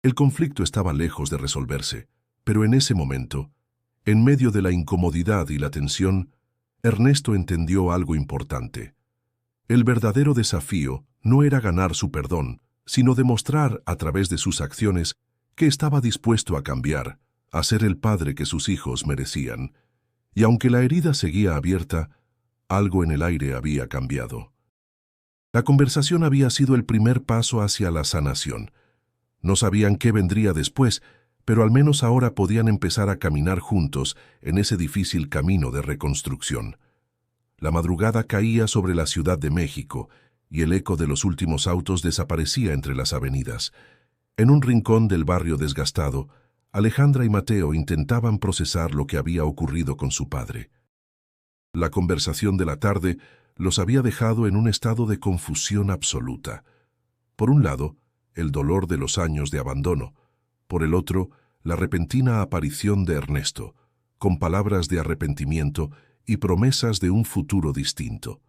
El conflicto estaba lejos de resolverse, pero en ese momento, en medio de la incomodidad y la tensión, Ernesto entendió algo importante. El verdadero desafío no era ganar su perdón, sino demostrar a través de sus acciones que estaba dispuesto a cambiar, a ser el padre que sus hijos merecían. Y aunque la herida seguía abierta, algo en el aire había cambiado. La conversación había sido el primer paso hacia la sanación. No sabían qué vendría después, pero al menos ahora podían empezar a caminar juntos en ese difícil camino de reconstrucción. La madrugada caía sobre la Ciudad de México y el eco de los últimos autos desaparecía entre las avenidas. En un rincón del barrio desgastado, Alejandra y Mateo intentaban procesar lo que había ocurrido con su padre. La conversación de la tarde los había dejado en un estado de confusión absoluta. Por un lado, el dolor de los años de abandono. Por el otro, la repentina aparición de Ernesto, con palabras de arrepentimiento y promesas de un futuro distinto.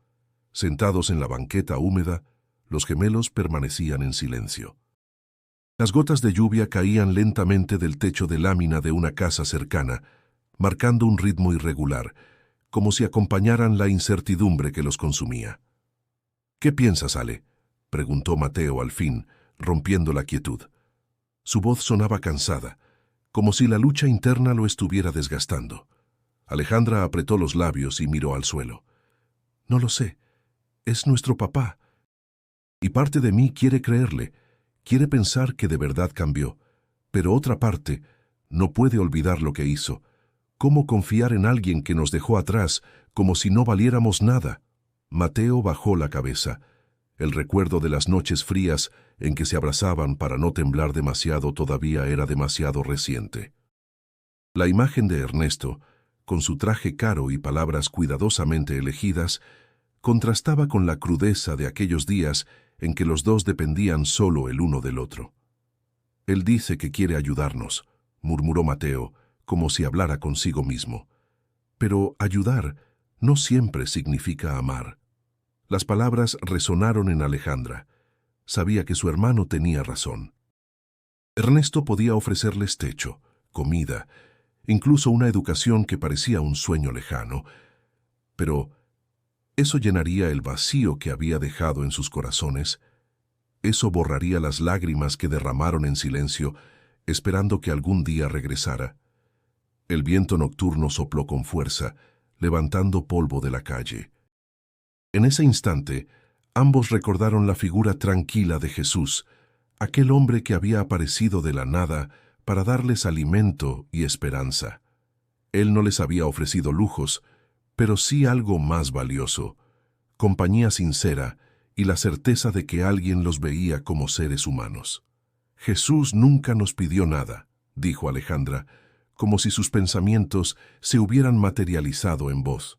Sentados en la banqueta húmeda, los gemelos permanecían en silencio. Las gotas de lluvia caían lentamente del techo de lámina de una casa cercana, marcando un ritmo irregular, como si acompañaran la incertidumbre que los consumía. «¿Qué piensas, Ale?», preguntó Mateo al fin, rompiendo la quietud. Su voz sonaba cansada, como si la lucha interna lo estuviera desgastando. Alejandra apretó los labios y miró al suelo. No lo sé. Es nuestro papá. Y parte de mí quiere creerle, quiere pensar que de verdad cambió. Pero otra parte no puede olvidar lo que hizo. ¿Cómo confiar en alguien que nos dejó atrás como si no valiéramos nada? Mateo bajó la cabeza. El recuerdo de las noches frías en que se abrazaban para no temblar demasiado todavía era demasiado reciente. La imagen de Ernesto, con su traje caro y palabras cuidadosamente elegidas, contrastaba con la crudeza de aquellos días en que los dos dependían solo el uno del otro. Él dice que quiere ayudarnos, murmuró Mateo, como si hablara consigo mismo. Pero ayudar no siempre significa amar. Las palabras resonaron en Alejandra. Sabía que su hermano tenía razón. Ernesto podía ofrecerles techo, comida, incluso una educación que parecía un sueño lejano, pero ¿eso llenaría el vacío que había dejado en sus corazones? ¿Eso borraría las lágrimas que derramaron en silencio, esperando que algún día regresara? El viento nocturno sopló con fuerza, levantando polvo de la calle. En ese instante, ambos recordaron la figura tranquila de Jesús, aquel hombre que había aparecido de la nada para darles alimento y esperanza. Él no les había ofrecido lujos, pero sí algo más valioso: compañía sincera y la certeza de que alguien los veía como seres humanos. Jesús nunca nos pidió nada, dijo Alejandra, como si sus pensamientos se hubieran materializado en voz.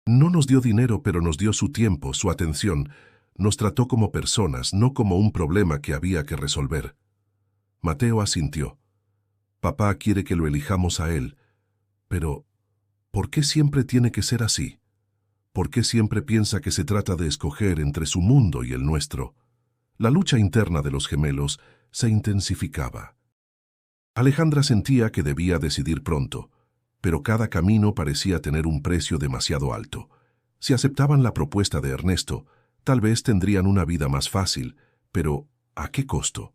No nos dio dinero, pero nos dio su tiempo, su atención. Nos trató como personas, no como un problema que había que resolver. Mateo asintió. Papá quiere que lo elijamos a él. Pero, ¿por qué siempre tiene que ser así? ¿Por qué siempre piensa que se trata de escoger entre su mundo y el nuestro? La lucha interna de los gemelos se intensificaba. Alejandra sentía que debía decidir pronto, pero cada camino parecía tener un precio demasiado alto. Si aceptaban la propuesta de Ernesto, tal vez tendrían una vida más fácil, pero ¿a qué costo?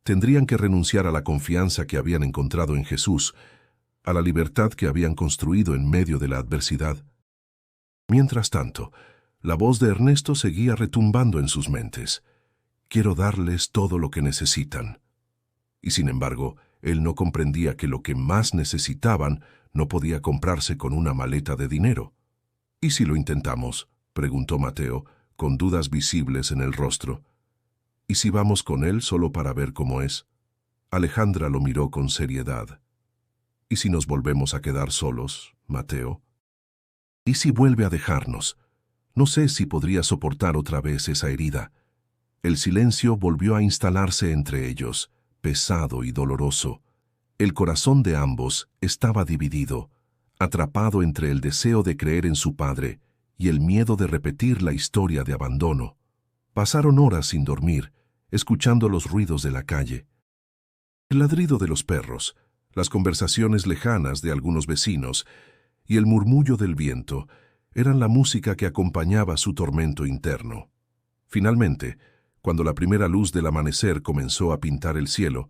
Tendrían que renunciar a la confianza que habían encontrado en Jesús, a la libertad que habían construido en medio de la adversidad. Mientras tanto, la voz de Ernesto seguía retumbando en sus mentes. Quiero darles todo lo que necesitan. Y sin embargo, él no comprendía que lo que más necesitaban no podía comprarse con una maleta de dinero. ¿Y si lo intentamos?, preguntó Mateo, con dudas visibles en el rostro. ¿Y si vamos con él solo para ver cómo es? Alejandra lo miró con seriedad. ¿Y si nos volvemos a quedar solos, Mateo? ¿Y si vuelve a dejarnos? No sé si podría soportar otra vez esa herida. El silencio volvió a instalarse entre ellos, pesado y doloroso. El corazón de ambos estaba dividido, atrapado entre el deseo de creer en su padre y el miedo de repetir la historia de abandono. Pasaron horas sin dormir, escuchando los ruidos de la calle. El ladrido de los perros, las conversaciones lejanas de algunos vecinos y el murmullo del viento eran la música que acompañaba su tormento interno. Finalmente, cuando la primera luz del amanecer comenzó a pintar el cielo,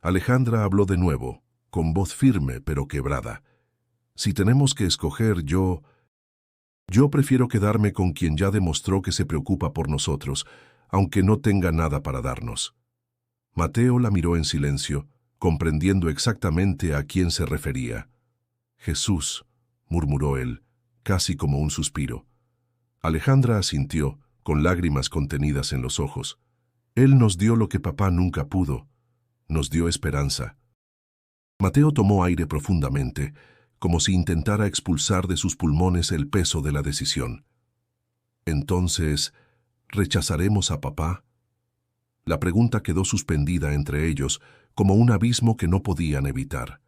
Alejandra habló de nuevo, con voz firme pero quebrada. Si tenemos que escoger, yo prefiero quedarme con quien ya demostró que se preocupa por nosotros, aunque no tenga nada para darnos. Mateo la miró en silencio, comprendiendo exactamente a quién se refería. Jesús, murmuró él, casi como un suspiro. Alejandra asintió, con lágrimas contenidas en los ojos. Él nos dio lo que papá nunca pudo. Nos dio esperanza. Mateo tomó aire profundamente, como si intentara expulsar de sus pulmones el peso de la decisión. Entonces, ¿rechazaremos a papá? La pregunta quedó suspendida entre ellos, como un abismo que no podían evitar.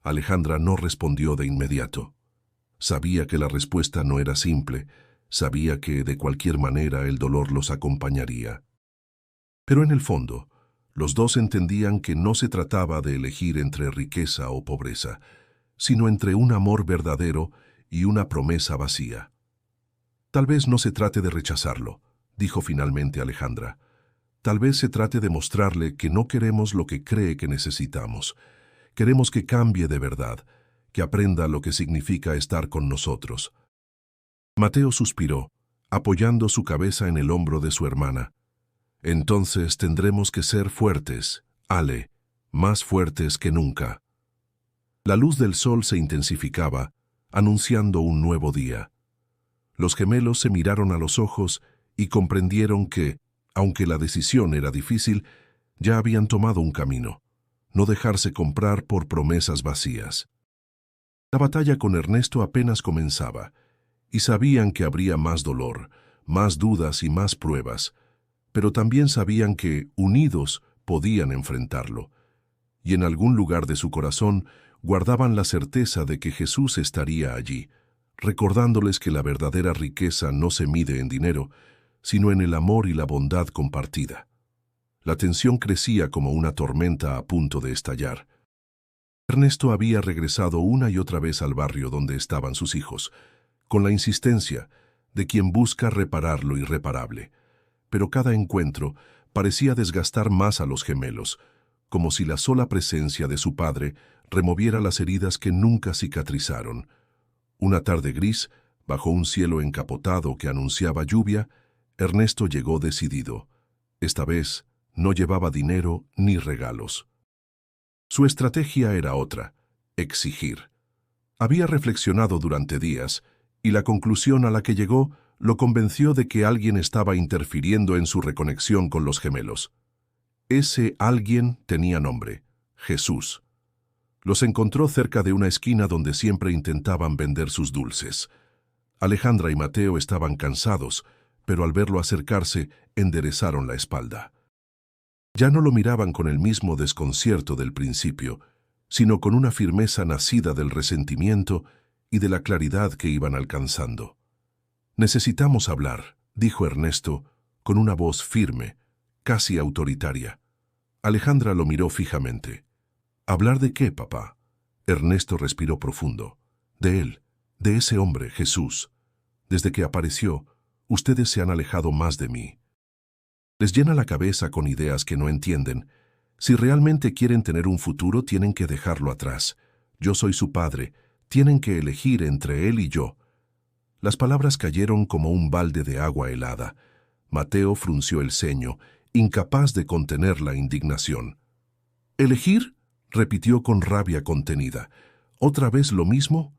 Alejandra no respondió de inmediato. Sabía que la respuesta no era simple, sabía que de cualquier manera el dolor los acompañaría. Pero en el fondo, los dos entendían que no se trataba de elegir entre riqueza o pobreza, sino entre un amor verdadero y una promesa vacía. Tal vez no se trate de rechazarlo, dijo finalmente Alejandra. Tal vez se trate de mostrarle que no queremos lo que cree que necesitamos. Queremos que cambie de verdad, que aprenda lo que significa estar con nosotros. Mateo suspiró, apoyando su cabeza en el hombro de su hermana. Entonces tendremos que ser fuertes, Ale, más fuertes que nunca. La luz del sol se intensificaba, anunciando un nuevo día. Los gemelos se miraron a los ojos y comprendieron que, aunque la decisión era difícil, ya habían tomado un camino: no dejarse comprar por promesas vacías. La batalla con Ernesto apenas comenzaba, y sabían que habría más dolor, más dudas y más pruebas, pero también sabían que, unidos, podían enfrentarlo. Y en algún lugar de su corazón guardaban la certeza de que Jesús estaría allí, recordándoles que la verdadera riqueza no se mide en dinero, sino en el amor y la bondad compartida. La tensión crecía como una tormenta a punto de estallar. Ernesto había regresado una y otra vez al barrio donde estaban sus hijos, con la insistencia de quien busca reparar lo irreparable. Pero cada encuentro parecía desgastar más a los gemelos, como si la sola presencia de su padre removiera las heridas que nunca cicatrizaron. Una tarde gris, bajo un cielo encapotado que anunciaba lluvia, Ernesto llegó decidido. Esta vez no llevaba dinero ni regalos. Su estrategia era otra: exigir. Había reflexionado durante días, y la conclusión a la que llegó lo convenció de que alguien estaba interfiriendo en su reconexión con los gemelos. Ese alguien tenía nombre: Jesús. Los encontró cerca de una esquina donde siempre intentaban vender sus dulces. Alejandra y Mateo estaban cansados, pero al verlo acercarse, enderezaron la espalda. Ya no lo miraban con el mismo desconcierto del principio, sino con una firmeza nacida del resentimiento y de la claridad que iban alcanzando. «Necesitamos hablar», dijo Ernesto, con una voz firme, casi autoritaria. Alejandra lo miró fijamente. «¿Hablar de qué, papá?» Ernesto respiró profundo. «De él, de ese hombre, Jesús. Desde que apareció, ustedes se han alejado más de mí. Les llena la cabeza con ideas que no entienden. Si realmente quieren tener un futuro, tienen que dejarlo atrás. Yo soy su padre. Tienen que elegir entre él y yo». Las palabras cayeron como un balde de agua helada. Mateo frunció el ceño, incapaz de contener la indignación. «¿Elegir?», repitió con rabia contenida. «¿Otra vez lo mismo?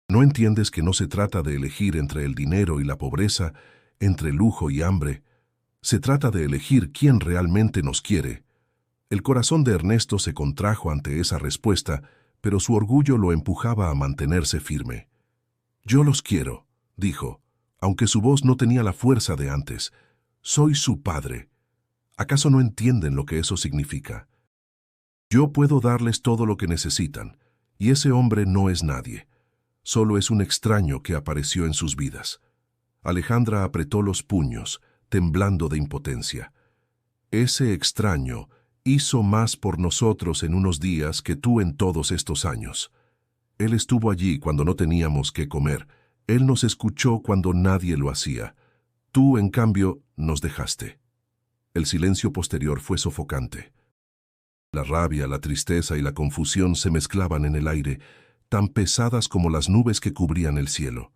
¿No entiendes que no se trata de elegir entre el dinero y la pobreza, entre lujo y hambre? Se trata de elegir quién realmente nos quiere». El corazón de Ernesto se contrajo ante esa respuesta, pero su orgullo lo empujaba a mantenerse firme. «Yo los quiero», dijo, aunque su voz no tenía la fuerza de antes. «Soy su padre. ¿Acaso no entienden lo que eso significa? Yo puedo darles todo lo que necesitan, y ese hombre no es nadie. Solo es un extraño que apareció en sus vidas». Alejandra apretó los puños, temblando de impotencia. «Ese extraño hizo más por nosotros en unos días que tú en todos estos años. Él estuvo allí cuando no teníamos qué comer. Él nos escuchó cuando nadie lo hacía. Tú, en cambio, nos dejaste». El silencio posterior fue sofocante. La rabia, la tristeza y la confusión se mezclaban en el aire, tan pesadas como las nubes que cubrían el cielo.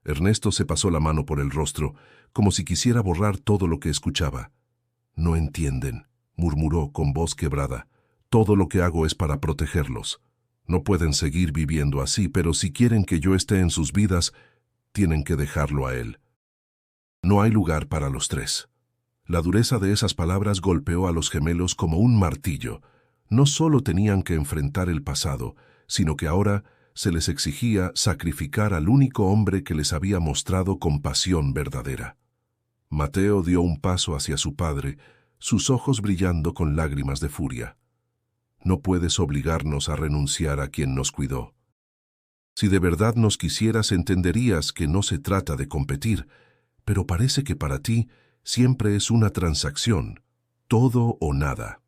Ernesto se pasó la mano por el rostro, como si quisiera borrar todo lo que escuchaba. «No entienden», murmuró con voz quebrada. «Todo lo que hago es para protegerlos. No pueden seguir viviendo así, pero si quieren que yo esté en sus vidas, tienen que dejarlo a él». No hay lugar para los tres. La dureza de esas palabras golpeó a los gemelos como un martillo. No solo tenían que enfrentar el pasado, sino que ahora se les exigía sacrificar al único hombre que les había mostrado compasión verdadera. Mateo dio un paso hacia su padre, sus ojos brillando con lágrimas de furia. «No puedes obligarnos a renunciar a quien nos cuidó. Si de verdad nos quisieras, entenderías que no se trata de competir, pero parece que para ti siempre es una transacción, todo o nada».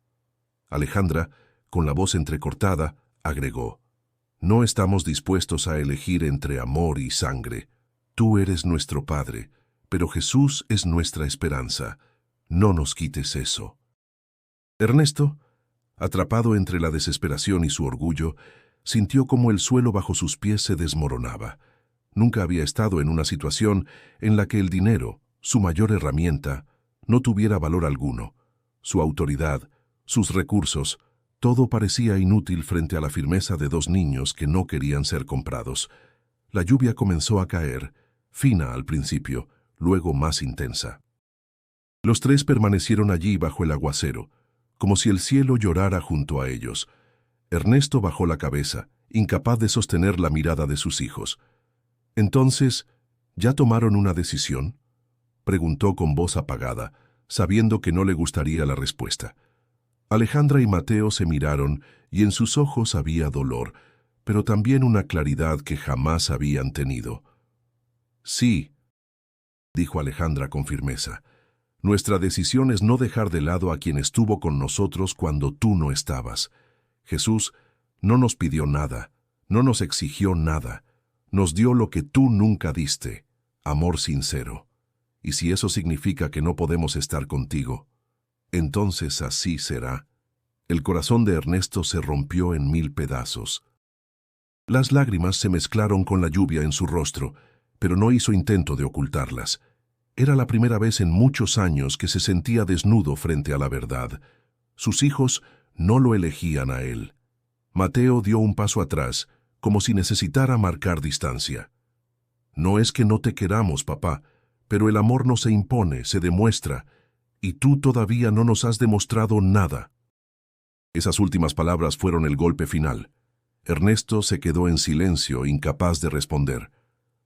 Alejandra, con la voz entrecortada, agregó: «No estamos dispuestos a elegir entre amor y sangre. Tú eres nuestro padre, pero Jesús es nuestra esperanza. No nos quites eso». Ernesto, atrapado entre la desesperación y su orgullo, sintió como el suelo bajo sus pies se desmoronaba. Nunca había estado en una situación en la que el dinero, su mayor herramienta, no tuviera valor alguno. Su autoridad, sus recursos, todo parecía inútil frente a la firmeza de dos niños que no querían ser comprados. La lluvia comenzó a caer, fina al principio, luego más intensa. Los tres permanecieron allí bajo el aguacero, como si el cielo llorara junto a ellos. Ernesto bajó la cabeza, incapaz de sostener la mirada de sus hijos. Entonces, ¿ya tomaron una decisión?, preguntó con voz apagada, sabiendo que no le gustaría la respuesta. Alejandra y Mateo se miraron y en sus ojos había dolor, pero también una claridad que jamás habían tenido. Sí, dijo Alejandra con firmeza. Nuestra decisión es no dejar de lado a quien estuvo con nosotros cuando tú no estabas. Jesús no nos pidió nada, no nos exigió nada. Nos dio lo que tú nunca diste, amor sincero. Y si eso significa que no podemos estar contigo, entonces así será. El corazón de Ernesto se rompió en 1000 pedazos. Las lágrimas se mezclaron con la lluvia en su rostro, pero no hizo intento de ocultarlas. Era la primera vez en muchos años que se sentía desnudo frente a la verdad. Sus hijos no lo elegían a él. Mateo dio un paso atrás, como si necesitara marcar distancia. No es que no te queramos, papá, pero el amor no se impone, se demuestra, y tú todavía no nos has demostrado nada. Esas últimas palabras fueron el golpe final. Ernesto se quedó en silencio, incapaz de responder.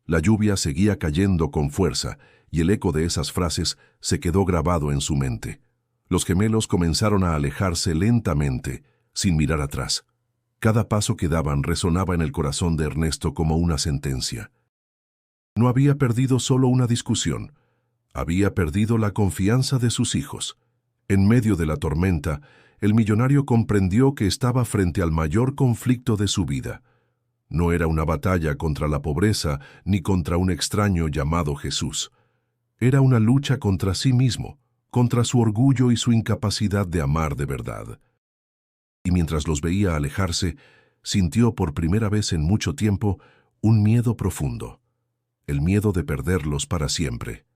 La lluvia seguía cayendo con fuerza, y el eco de esas frases se quedó grabado en su mente. Los gemelos comenzaron a alejarse lentamente, sin mirar atrás. Cada paso que daban resonaba en el corazón de Ernesto como una sentencia. No había perdido solo una discusión, había perdido la confianza de sus hijos. En medio de la tormenta, el millonario comprendió que estaba frente al mayor conflicto de su vida. No era una batalla contra la pobreza ni contra un extraño llamado Jesús. Era una lucha contra sí mismo, contra su orgullo y su incapacidad de amar de verdad. Y mientras los veía alejarse, sintió por primera vez en mucho tiempo un miedo profundo, el miedo de perderlos para siempre.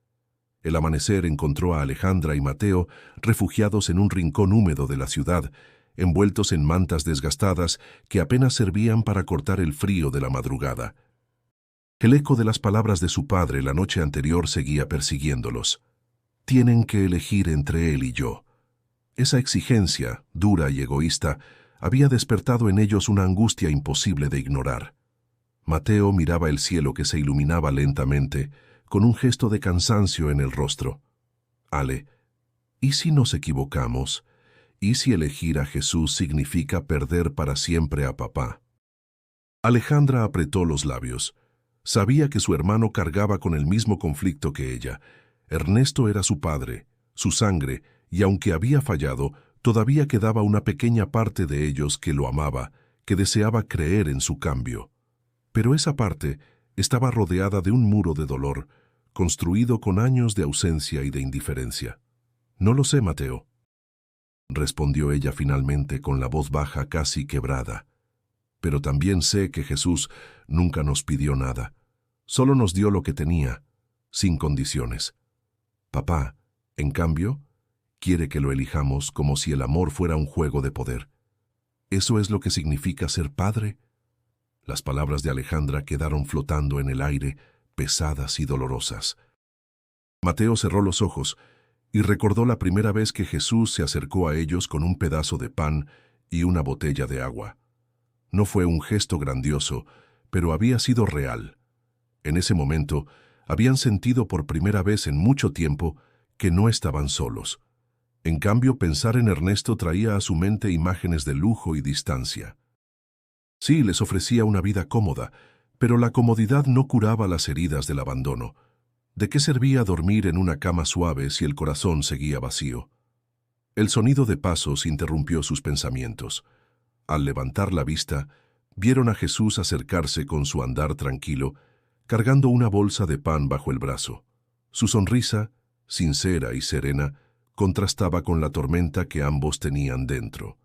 El amanecer encontró a Alejandra y Mateo refugiados en un rincón húmedo de la ciudad, envueltos en mantas desgastadas que apenas servían para cortar el frío de la madrugada. El eco de las palabras de su padre la noche anterior seguía persiguiéndolos. Tienen que elegir entre él y yo. Esa exigencia, dura y egoísta, había despertado en ellos una angustia imposible de ignorar. Mateo miraba el cielo que se iluminaba lentamente, con un gesto de cansancio en el rostro. Ale, ¿y si nos equivocamos? ¿Y si elegir a Jesús significa perder para siempre a papá? Alejandra apretó los labios. Sabía que su hermano cargaba con el mismo conflicto que ella. Ernesto era su padre, su sangre, y aunque había fallado, todavía quedaba una pequeña parte de ellos que lo amaba, que deseaba creer en su cambio. Pero esa parte estaba rodeada de un muro de dolor, construido con años de ausencia y de indiferencia. «No lo sé, Mateo», respondió ella finalmente con la voz baja casi quebrada. «Pero también sé que Jesús nunca nos pidió nada. Solo nos dio lo que tenía, sin condiciones. Papá, en cambio, quiere que lo elijamos como si el amor fuera un juego de poder. ¿Eso es lo que significa ser padre?». Las palabras de Alejandra quedaron flotando en el aire, pesadas y dolorosas. Mateo cerró los ojos y recordó la primera vez que Jesús se acercó a ellos con un pedazo de pan y una botella de agua. No fue un gesto grandioso, pero había sido real. En ese momento, habían sentido por primera vez en mucho tiempo que no estaban solos. En cambio, pensar en Ernesto traía a su mente imágenes de lujo y distancia. Sí, les ofrecía una vida cómoda, pero la comodidad no curaba las heridas del abandono. ¿De qué servía dormir en una cama suave si el corazón seguía vacío? El sonido de pasos interrumpió sus pensamientos. Al levantar la vista, vieron a Jesús acercarse con su andar tranquilo, cargando una bolsa de pan bajo el brazo. Su sonrisa, sincera y serena, contrastaba con la tormenta que ambos tenían dentro.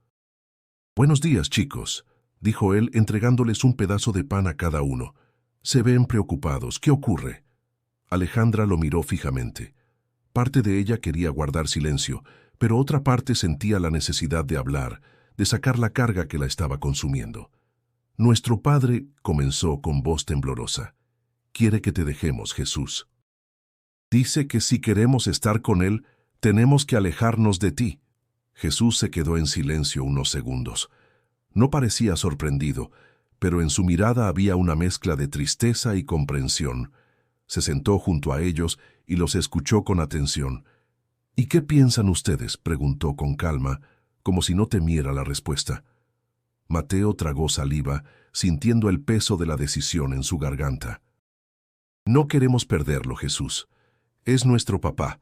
«Buenos días, chicos», dijo él entregándoles un pedazo de pan a cada uno. Se ven preocupados. ¿Qué ocurre? Alejandra lo miró fijamente. Parte de ella quería guardar silencio, pero otra parte sentía la necesidad de hablar, de sacar la carga que la estaba consumiendo. Nuestro Padre, comenzó con voz temblorosa, quiere que te dejemos, Jesús. Dice que si queremos estar con Él, tenemos que alejarnos de ti. Jesús se quedó en silencio unos segundos. No parecía sorprendido, pero en su mirada había una mezcla de tristeza y comprensión. Se sentó junto a ellos y los escuchó con atención. ¿Y qué piensan ustedes?, preguntó con calma, como si no temiera la respuesta. Mateo tragó saliva, sintiendo el peso de la decisión en su garganta. No queremos perderlo, Jesús. Es nuestro papá.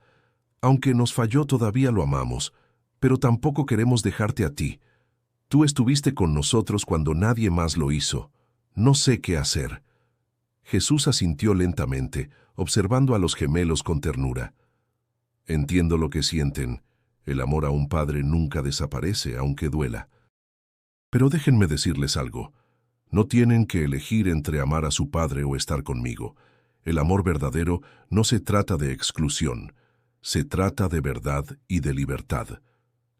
Aunque nos falló, todavía lo amamos, pero tampoco queremos dejarte a ti. Tú estuviste con nosotros cuando nadie más lo hizo. No sé qué hacer. Jesús asintió lentamente, observando a los gemelos con ternura. Entiendo lo que sienten. El amor a un padre nunca desaparece, aunque duela. Pero déjenme decirles algo. No tienen que elegir entre amar a su padre o estar conmigo. El amor verdadero no se trata de exclusión. Se trata de verdad y de libertad.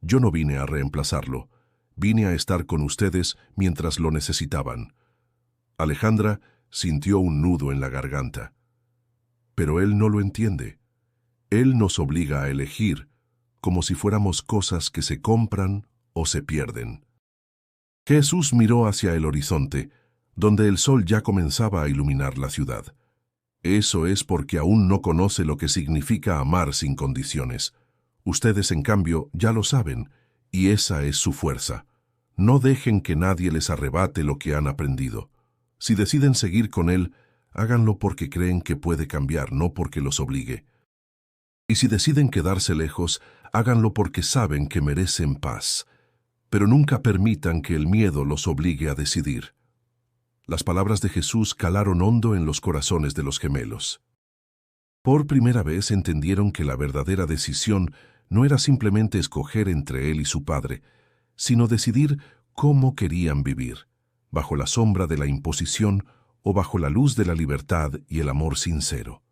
Yo no vine a reemplazarlo. Vine a estar con ustedes mientras lo necesitaban. Alejandra sintió un nudo en la garganta. Pero él no lo entiende. Él nos obliga a elegir, como si fuéramos cosas que se compran o se pierden. Jesús miró hacia el horizonte, donde el sol ya comenzaba a iluminar la ciudad. Eso es porque aún no conoce lo que significa amar sin condiciones. Ustedes, en cambio, ya lo saben, y esa es su fuerza. No dejen que nadie les arrebate lo que han aprendido. Si deciden seguir con Él, háganlo porque creen que puede cambiar, no porque los obligue. Y si deciden quedarse lejos, háganlo porque saben que merecen paz. Pero nunca permitan que el miedo los obligue a decidir. Las palabras de Jesús calaron hondo en los corazones de los gemelos. Por primera vez entendieron que la verdadera decisión no era simplemente escoger entre él y su padre, sino decidir cómo querían vivir, bajo la sombra de la imposición o bajo la luz de la libertad y el amor sincero.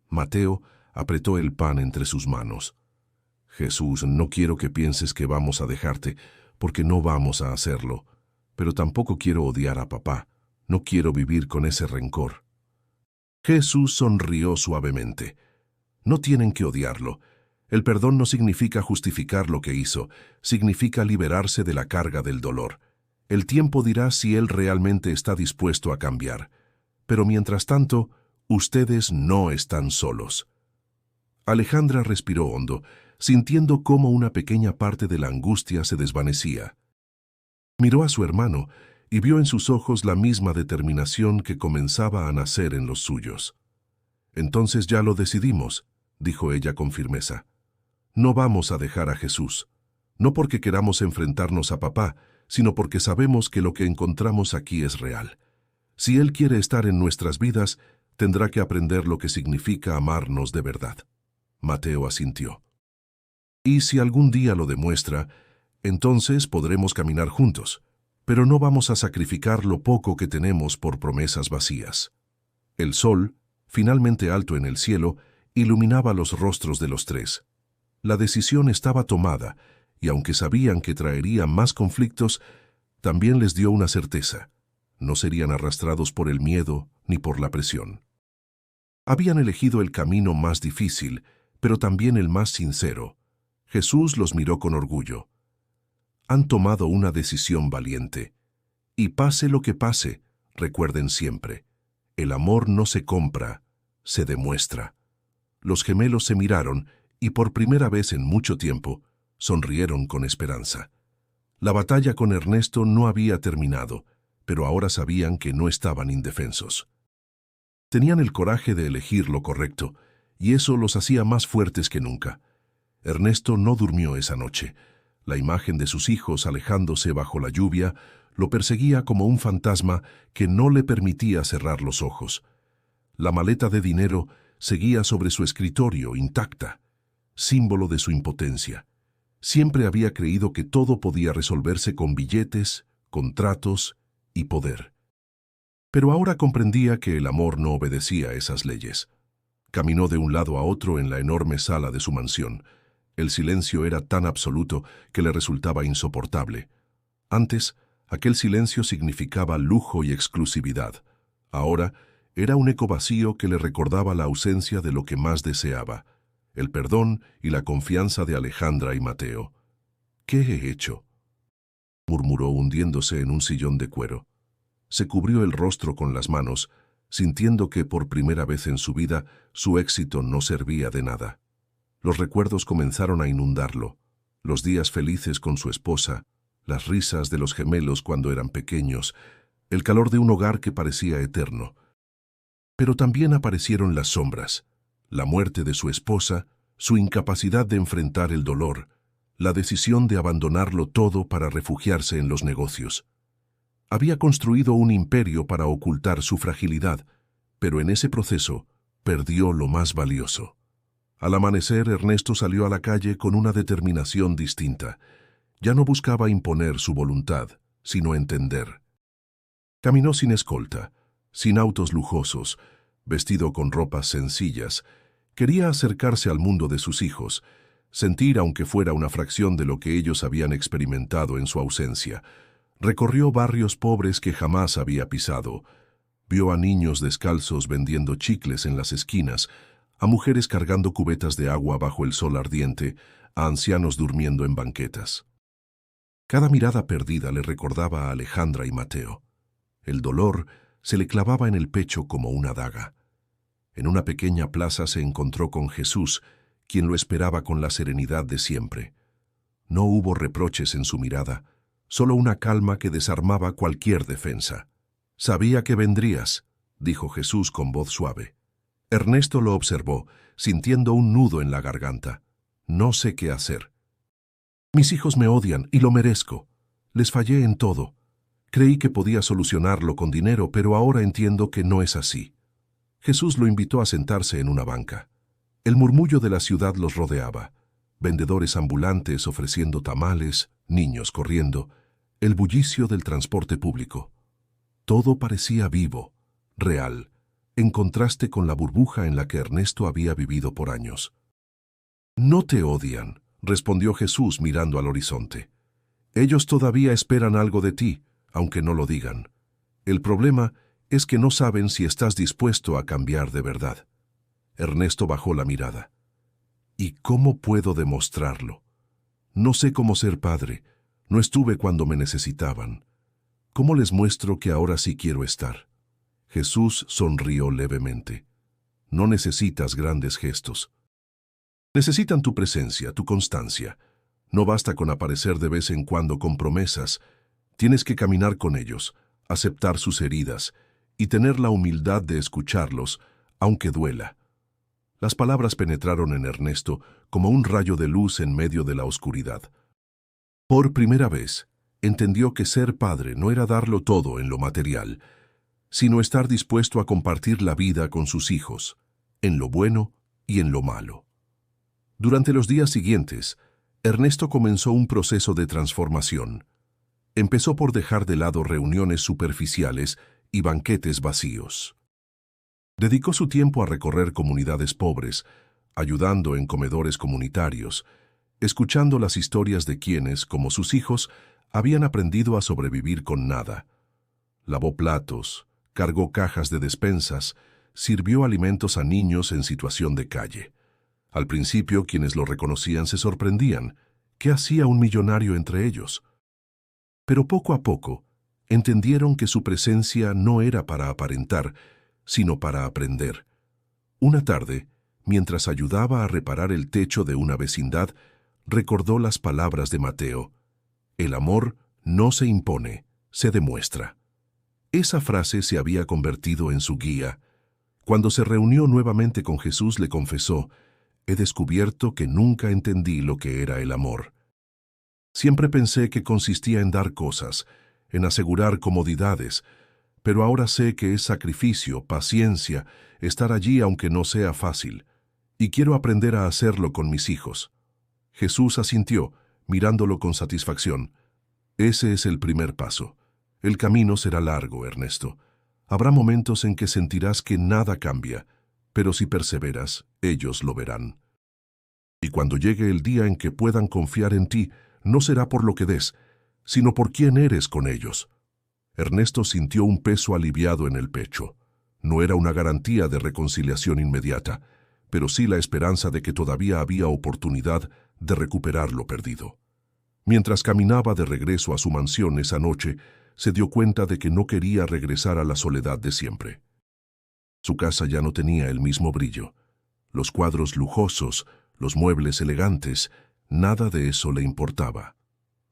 Mateo apretó el pan entre sus manos. Jesús, no quiero que pienses que vamos a dejarte, porque no vamos a hacerlo, pero tampoco quiero odiar a papá. No quiero vivir con ese rencor. Jesús sonrió suavemente. No tienen que odiarlo. El perdón no significa justificar lo que hizo, significa liberarse de la carga del dolor. El tiempo dirá si él realmente está dispuesto a cambiar. Pero mientras tanto, ustedes no están solos. Alejandra respiró hondo, sintiendo cómo una pequeña parte de la angustia se desvanecía. Miró a su hermano y vio en sus ojos la misma determinación que comenzaba a nacer en los suyos. Entonces ya lo decidimos, dijo ella con firmeza. No vamos a dejar a Jesús, no porque queramos enfrentarnos a papá, sino porque sabemos que lo que encontramos aquí es real. Si Él quiere estar en nuestras vidas, tendrá que aprender lo que significa amarnos de verdad. Mateo asintió. Y si algún día lo demuestra, entonces podremos caminar juntos, pero no vamos a sacrificar lo poco que tenemos por promesas vacías. El sol, finalmente alto en el cielo, iluminaba los rostros de los tres. La decisión estaba tomada, y aunque sabían que traería más conflictos, también les dio una certeza. No serían arrastrados por el miedo ni por la presión. Habían elegido el camino más difícil, pero también el más sincero. Jesús los miró con orgullo. Han tomado una decisión valiente. Y pase lo que pase, recuerden siempre, el amor no se compra, se demuestra. Los gemelos se miraron y por primera vez en mucho tiempo sonrieron con esperanza. La batalla con Ernesto no había terminado, pero ahora sabían que no estaban indefensos. Tenían el coraje de elegir lo correcto, y eso los hacía más fuertes que nunca. Ernesto no durmió esa noche. La imagen de sus hijos alejándose bajo la lluvia lo perseguía como un fantasma que no le permitía cerrar los ojos. La maleta de dinero seguía sobre su escritorio intacta, símbolo de su impotencia. Siempre había creído que todo podía resolverse con billetes, contratos y poder. Pero ahora comprendía que el amor no obedecía esas leyes. Caminó de un lado a otro en la enorme sala de su mansión. El silencio era tan absoluto que le resultaba insoportable. Antes, aquel silencio significaba lujo y exclusividad. Ahora, era un eco vacío que le recordaba la ausencia de lo que más deseaba, el perdón y la confianza de Alejandra y Mateo. «¿Qué he hecho?», murmuró hundiéndose en un sillón de cuero. Se cubrió el rostro con las manos, sintiendo que por primera vez en su vida su éxito no servía de nada. Los recuerdos comenzaron a inundarlo, los días felices con su esposa, las risas de los gemelos cuando eran pequeños, el calor de un hogar que parecía eterno. Pero también aparecieron las sombras, la muerte de su esposa, su incapacidad de enfrentar el dolor, la decisión de abandonarlo todo para refugiarse en los negocios. Había construido un imperio para ocultar su fragilidad, pero en ese proceso perdió lo más valioso. Al amanecer, Ernesto salió a la calle con una determinación distinta. Ya no buscaba imponer su voluntad, sino entender. Caminó sin escolta, sin autos lujosos, vestido con ropas sencillas. Quería acercarse al mundo de sus hijos, sentir aunque fuera una fracción de lo que ellos habían experimentado en su ausencia. Recorrió barrios pobres que jamás había pisado. Vio a niños descalzos vendiendo chicles en las esquinas, a mujeres cargando cubetas de agua bajo el sol ardiente, a ancianos durmiendo en banquetas. Cada mirada perdida le recordaba a Alejandra y Mateo. El dolor se le clavaba en el pecho como una daga. En una pequeña plaza se encontró con Jesús, quien lo esperaba con la serenidad de siempre. No hubo reproches en su mirada, solo una calma que desarmaba cualquier defensa. «Sabía que vendrías», dijo Jesús con voz suave. Ernesto lo observó, sintiendo un nudo en la garganta. «No sé qué hacer. Mis hijos me odian y lo merezco. Les fallé en todo. Creí que podía solucionarlo con dinero, pero ahora entiendo que no es así». Jesús lo invitó a sentarse en una banca. El murmullo de la ciudad los rodeaba. Vendedores ambulantes ofreciendo tamales, niños corriendo, el bullicio del transporte público. Todo parecía vivo, real, en contraste con la burbuja en la que Ernesto había vivido por años. «No te odian», respondió Jesús mirando al horizonte. «Ellos todavía esperan algo de ti, aunque no lo digan. El problema es que no saben si estás dispuesto a cambiar de verdad». Ernesto bajó la mirada. «¿Y cómo puedo demostrarlo? No sé cómo ser padre. No estuve cuando me necesitaban. ¿Cómo les muestro que ahora sí quiero estar?». Jesús sonrió levemente. «No necesitas grandes gestos. Necesitan tu presencia, tu constancia. No basta con aparecer de vez en cuando con promesas. Tienes que caminar con ellos, aceptar sus heridas y tener la humildad de escucharlos, aunque duela». Las palabras penetraron en Ernesto como un rayo de luz en medio de la oscuridad. Por primera vez, entendió que ser padre no era darlo todo en lo material, sino estar dispuesto a compartir la vida con sus hijos, en lo bueno y en lo malo. Durante los días siguientes, Ernesto comenzó un proceso de transformación. Empezó por dejar de lado reuniones superficiales y banquetes vacíos. Dedicó su tiempo a recorrer comunidades pobres, ayudando en comedores comunitarios, escuchando las historias de quienes, como sus hijos, habían aprendido a sobrevivir con nada. Lavó platos, cargó cajas de despensas, sirvió alimentos a niños en situación de calle. Al principio, quienes lo reconocían se sorprendían. ¿Qué hacía un millonario entre ellos? Pero poco a poco, entendieron que su presencia no era para aparentar, sino para aprender. Una tarde, mientras ayudaba a reparar el techo de una vecindad, recordó las palabras de Mateo: «El amor no se impone, se demuestra». Esa frase se había convertido en su guía. Cuando se reunió nuevamente con Jesús, le confesó: «He descubierto que nunca entendí lo que era el amor. Siempre pensé que consistía en dar cosas, en asegurar comodidades, pero ahora sé que es sacrificio, paciencia, estar allí aunque no sea fácil, y quiero aprender a hacerlo con mis hijos». Jesús asintió, mirándolo con satisfacción. «Ese es el primer paso. El camino será largo, Ernesto. Habrá momentos en que sentirás que nada cambia, pero si perseveras, ellos lo verán. Y cuando llegue el día en que puedan confiar en ti, no será por lo que des, sino por quién eres con ellos. Ernesto sintió un peso aliviado en el pecho. No era una garantía de reconciliación inmediata, pero sí la esperanza de que todavía había oportunidad de recuperar lo perdido. Mientras caminaba de regreso a su mansión esa noche, se dio cuenta de que no quería regresar a la soledad de siempre. Su casa ya no tenía el mismo brillo. Los cuadros lujosos, los muebles elegantes, nada de eso le importaba.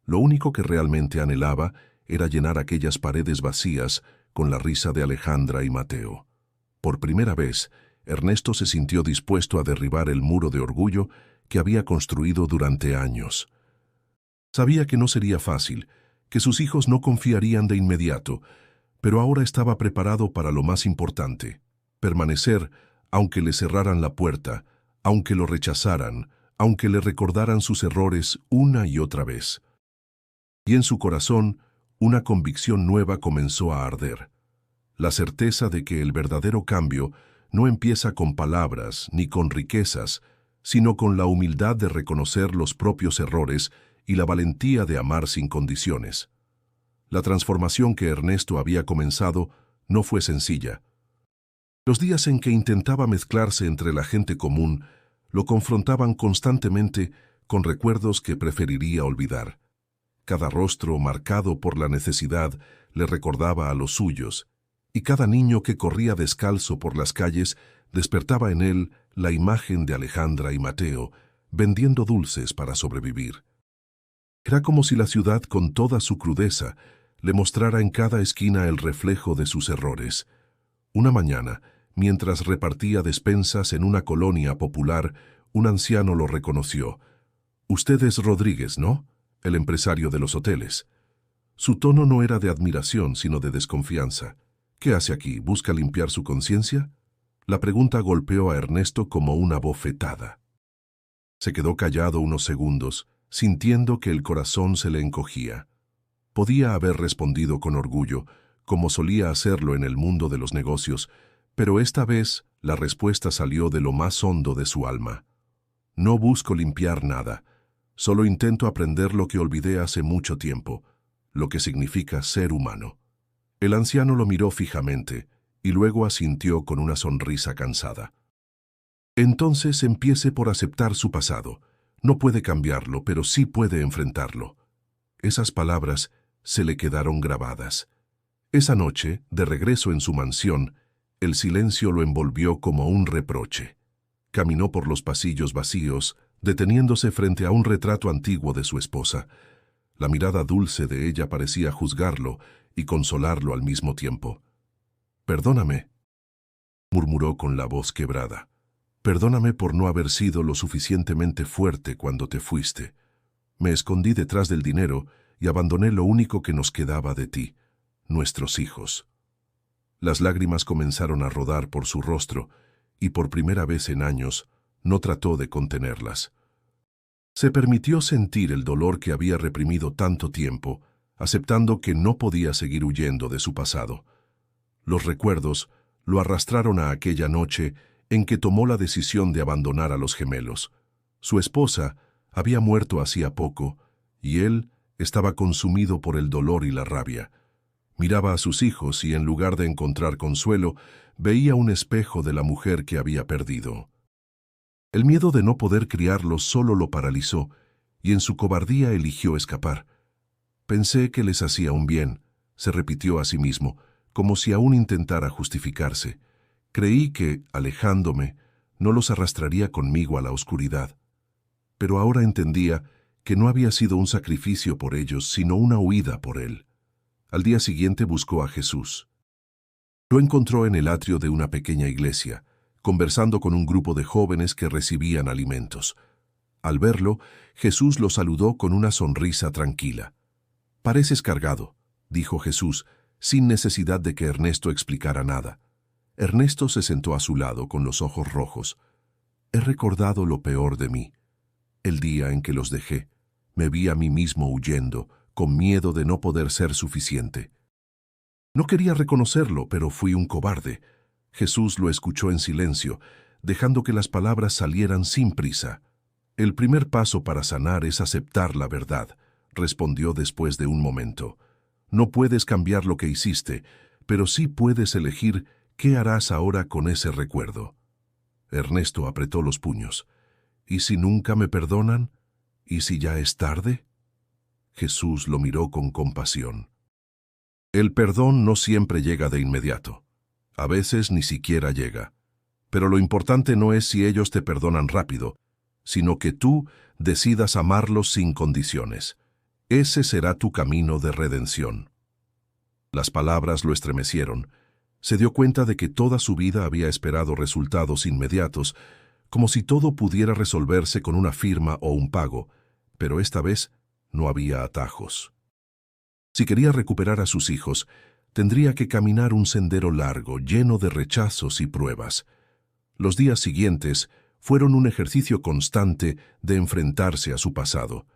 Lo único que realmente anhelaba era llenar aquellas paredes vacías con la risa de Alejandra y Mateo. Por primera vez, Ernesto se sintió dispuesto a derribar el muro de orgullo que había construido durante años. Sabía que no sería fácil, que sus hijos no confiarían de inmediato, pero ahora estaba preparado para lo más importante: permanecer aunque le cerraran la puerta, aunque lo rechazaran, aunque le recordaran sus errores una y otra vez. Y en su corazón, una convicción nueva comenzó a arder. La certeza de que el verdadero cambio no empieza con palabras ni con riquezas, sino con la humildad de reconocer los propios errores y la valentía de amar sin condiciones. La transformación que Ernesto había comenzado no fue sencilla. Los días en que intentaba mezclarse entre la gente común lo confrontaban constantemente con recuerdos que preferiría olvidar. Cada rostro marcado por la necesidad le recordaba a los suyos, y cada niño que corría descalzo por las calles despertaba en él la imagen de Alejandra y Mateo, vendiendo dulces para sobrevivir. Era como si la ciudad, con toda su crudeza, le mostrara en cada esquina el reflejo de sus errores. Una mañana, mientras repartía despensas en una colonia popular, un anciano lo reconoció. «Usted es Rodríguez, ¿no? El empresario de los hoteles». Su tono no era de admiración, sino de desconfianza. «¿Qué hace aquí? ¿Busca limpiar su conciencia?». La pregunta golpeó a Ernesto como una bofetada. Se quedó callado unos segundos, sintiendo que el corazón se le encogía. Podía haber respondido con orgullo, como solía hacerlo en el mundo de los negocios, pero esta vez la respuesta salió de lo más hondo de su alma. «No busco limpiar nada, solo intento aprender lo que olvidé hace mucho tiempo, lo que significa ser humano». El anciano lo miró fijamente y luego asintió con una sonrisa cansada. «Entonces empiece por aceptar su pasado. No puede cambiarlo, pero sí puede enfrentarlo». Esas palabras se le quedaron grabadas. Esa noche, de regreso en su mansión, el silencio lo envolvió como un reproche. Caminó por los pasillos vacíos, deteniéndose frente a un retrato antiguo de su esposa. La mirada dulce de ella parecía juzgarlo y consolarlo al mismo tiempo. «Perdóname», murmuró con la voz quebrada. «Perdóname por no haber sido lo suficientemente fuerte cuando te fuiste. Me escondí detrás del dinero y abandoné lo único que nos quedaba de ti, nuestros hijos». Las lágrimas comenzaron a rodar por su rostro y por primera vez en años no trató de contenerlas. Se permitió sentir el dolor que había reprimido tanto tiempo, aceptando que no podía seguir huyendo de su pasado. Los recuerdos lo arrastraron a aquella noche en que tomó la decisión de abandonar a los gemelos. Su esposa había muerto hacía poco y él estaba consumido por el dolor y la rabia. Miraba a sus hijos y en lugar de encontrar consuelo, veía un espejo de la mujer que había perdido. El miedo de no poder criarlos solo lo paralizó y en su cobardía eligió escapar. «Pensé que les hacía un bien», se repitió a sí mismo, como si aún intentara justificarse. «Creí que, alejándome, no los arrastraría conmigo a la oscuridad». Pero ahora entendía que no había sido un sacrificio por ellos, sino una huida por él. Al día siguiente buscó a Jesús. Lo encontró en el atrio de una pequeña iglesia, conversando con un grupo de jóvenes que recibían alimentos. Al verlo, Jesús lo saludó con una sonrisa tranquila. «Pareces cargado», dijo Jesús, sin necesidad de que Ernesto explicara nada. Ernesto se sentó a su lado con los ojos rojos. «He recordado lo peor de mí. El día en que los dejé, me vi a mí mismo huyendo, con miedo de no poder ser suficiente. No quería reconocerlo, pero fui un cobarde. Jesús lo escuchó en silencio, dejando que las palabras salieran sin prisa. El primer paso para sanar es aceptar la verdad, respondió después de un momento. No puedes cambiar lo que hiciste, pero sí puedes elegir qué harás ahora con ese recuerdo. Ernesto apretó los puños. ¿Y si nunca me perdonan? ¿Y si ya es tarde? Jesús lo miró con compasión. El perdón no siempre llega de inmediato. A veces ni siquiera llega. Pero lo importante no es si ellos te perdonan rápido, sino que tú decidas amarlos sin condiciones. Ese será tu camino de redención. Las palabras lo estremecieron. Se dio cuenta de que toda su vida había esperado resultados inmediatos, como si todo pudiera resolverse con una firma o un pago, pero esta vez no había atajos. Si quería recuperar a sus hijos, tendría que caminar un sendero largo, lleno de rechazos y pruebas. Los días siguientes fueron un ejercicio constante de enfrentarse a su pasado.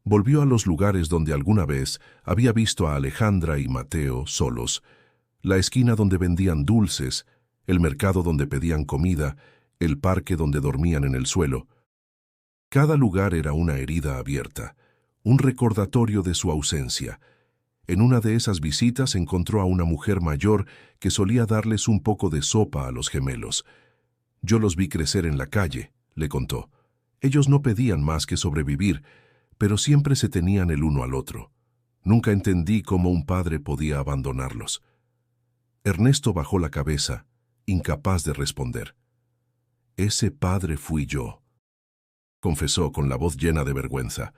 Volvió a los lugares donde alguna vez había visto a Alejandra y Mateo solos, la esquina donde vendían dulces, el mercado donde pedían comida, el parque donde dormían en el suelo. Cada lugar era una herida abierta, un recordatorio de su ausencia. En una de esas visitas encontró a una mujer mayor que solía darles un poco de sopa a los gemelos. Yo los vi crecer en la calle, le contó. Ellos no pedían más que sobrevivir, pero siempre se tenían el uno al otro. Nunca entendí cómo un padre podía abandonarlos. Ernesto bajó la cabeza, incapaz de responder. Ese padre fui yo, confesó con la voz llena de vergüenza,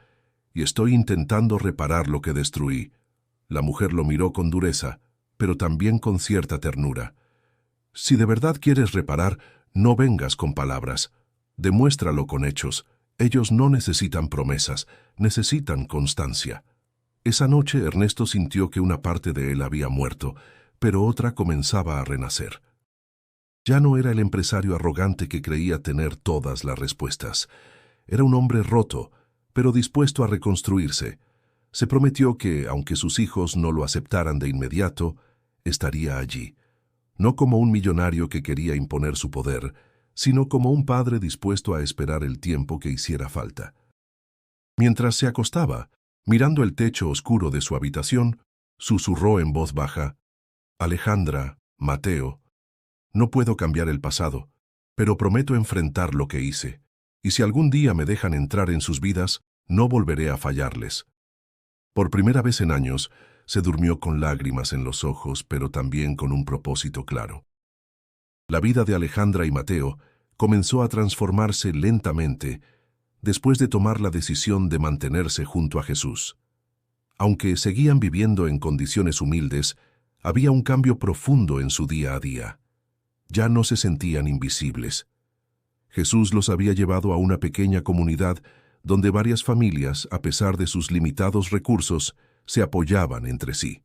y estoy intentando reparar lo que destruí. La mujer lo miró con dureza, pero también con cierta ternura. Si de verdad quieres reparar, no vengas con palabras. Demuéstralo con hechos. Ellos no necesitan promesas, necesitan constancia. Esa noche Ernesto sintió que una parte de él había muerto, pero otra comenzaba a renacer. Ya no era el empresario arrogante que creía tener todas las respuestas. Era un hombre roto, pero dispuesto a reconstruirse. Se prometió que, aunque sus hijos no lo aceptaran de inmediato, estaría allí. No como un millonario que quería imponer su poder, sino como un padre dispuesto a esperar el tiempo que hiciera falta. Mientras se acostaba, mirando el techo oscuro de su habitación, susurró en voz baja, «Alejandra, Mateo, no puedo cambiar el pasado, pero prometo enfrentar lo que hice, y si algún día me dejan entrar en sus vidas, no volveré a fallarles». Por primera vez en años, se durmió con lágrimas en los ojos, pero también con un propósito claro. La vida de Alejandra y Mateo comenzó a transformarse lentamente después de tomar la decisión de mantenerse junto a Jesús. Aunque seguían viviendo en condiciones humildes, había un cambio profundo en su día a día. Ya no se sentían invisibles. Jesús los había llevado a una pequeña comunidad donde varias familias, a pesar de sus limitados recursos, se apoyaban entre sí.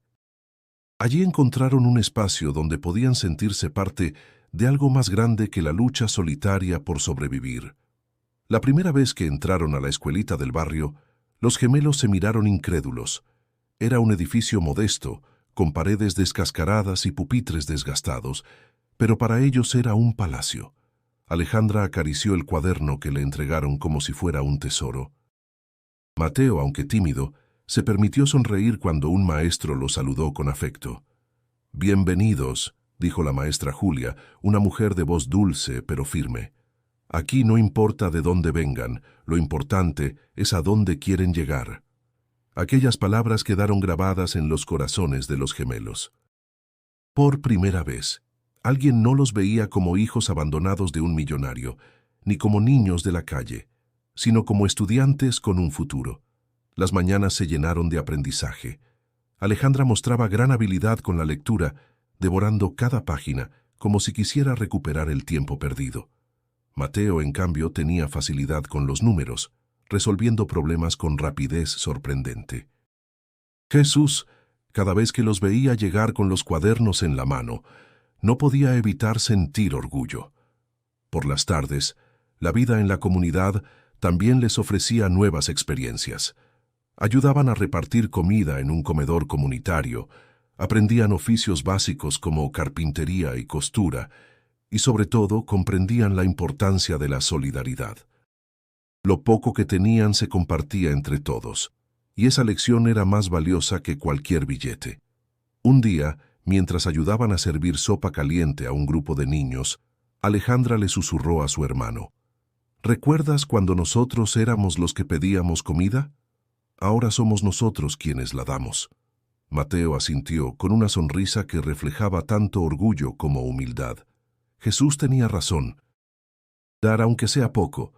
Allí encontraron un espacio donde podían sentirse parte de algo más grande que la lucha solitaria por sobrevivir. La primera vez que entraron a la escuelita del barrio, los gemelos se miraron incrédulos. Era un edificio modesto, con paredes descascaradas y pupitres desgastados, pero para ellos era un palacio. Alejandra acarició el cuaderno que le entregaron como si fuera un tesoro. Mateo, aunque tímido, se permitió sonreír cuando un maestro lo saludó con afecto. «Bienvenidos», dijo la maestra Julia, una mujer de voz dulce pero firme. «Aquí no importa de dónde vengan, lo importante es a dónde quieren llegar». Aquellas palabras quedaron grabadas en los corazones de los gemelos. Por primera vez, alguien no los veía como hijos abandonados de un millonario, ni como niños de la calle, sino como estudiantes con un futuro. Las mañanas se llenaron de aprendizaje. Alejandra mostraba gran habilidad con la lectura, devorando cada página, como si quisiera recuperar el tiempo perdido. Mateo, en cambio, tenía facilidad con los números, resolviendo problemas con rapidez sorprendente. Jesús, cada vez que los veía llegar con los cuadernos en la mano, no podía evitar sentir orgullo. Por las tardes, la vida en la comunidad también les ofrecía nuevas experiencias. Ayudaban a repartir comida en un comedor comunitario, Aprendían oficios básicos como carpintería y costura, y sobre todo comprendían la importancia de la solidaridad. Lo poco que tenían se compartía entre todos, y esa lección era más valiosa que cualquier billete. Un día, mientras ayudaban a servir sopa caliente a un grupo de niños, Alejandra le susurró a su hermano: ¿recuerdas cuando nosotros éramos los que pedíamos comida? Ahora somos nosotros quienes la damos. Mateo asintió con una sonrisa que reflejaba tanto orgullo como humildad. Jesús tenía razón. Dar, aunque sea poco,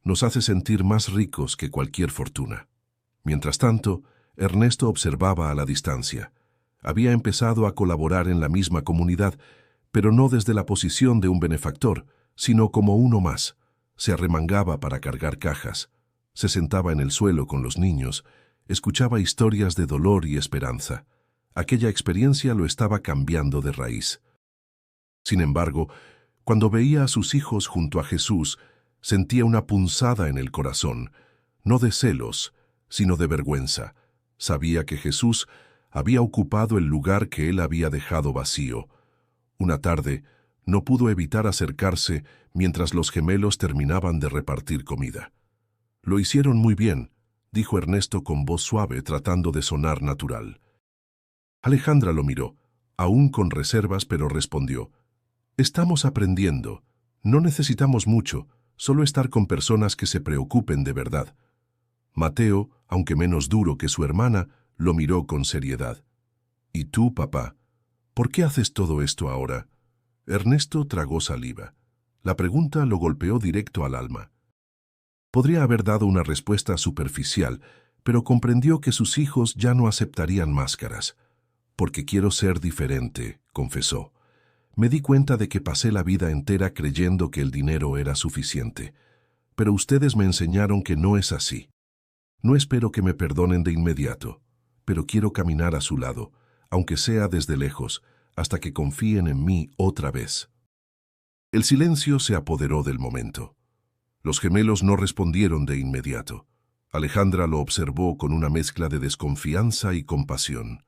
nos hace sentir más ricos que cualquier fortuna. Mientras tanto, Ernesto observaba a la distancia. Había empezado a colaborar en la misma comunidad, pero no desde la posición de un benefactor, sino como uno más. Se arremangaba para cargar cajas, se sentaba en el suelo con los niños, escuchaba historias de dolor y esperanza. Aquella experiencia lo estaba cambiando de raíz. Sin embargo, cuando veía a sus hijos junto a Jesús, sentía una punzada en el corazón, no de celos, sino de vergüenza. Sabía que Jesús había ocupado el lugar que él había dejado vacío. Una tarde, no pudo evitar acercarse mientras los gemelos terminaban de repartir comida. «Lo hicieron muy bien», dijo Ernesto con voz suave, tratando de sonar natural. Alejandra lo miró, aún con reservas, pero respondió: «Estamos aprendiendo. No necesitamos mucho, solo estar con personas que se preocupen de verdad». Mateo, aunque menos duro que su hermana, lo miró con seriedad. «¿Y tú, papá? ¿Por qué haces todo esto ahora?» Ernesto tragó saliva. La pregunta lo golpeó directo al alma. Podría haber dado una respuesta superficial, pero comprendió que sus hijos ya no aceptarían máscaras. «Porque quiero ser diferente», confesó. «Me di cuenta de que pasé la vida entera creyendo que el dinero era suficiente. Pero ustedes me enseñaron que no es así. No espero que me perdonen de inmediato, pero quiero caminar a su lado, aunque sea desde lejos, hasta que confíen en mí otra vez». El silencio se apoderó del momento. Los gemelos no respondieron de inmediato. Alejandra lo observó con una mezcla de desconfianza y compasión.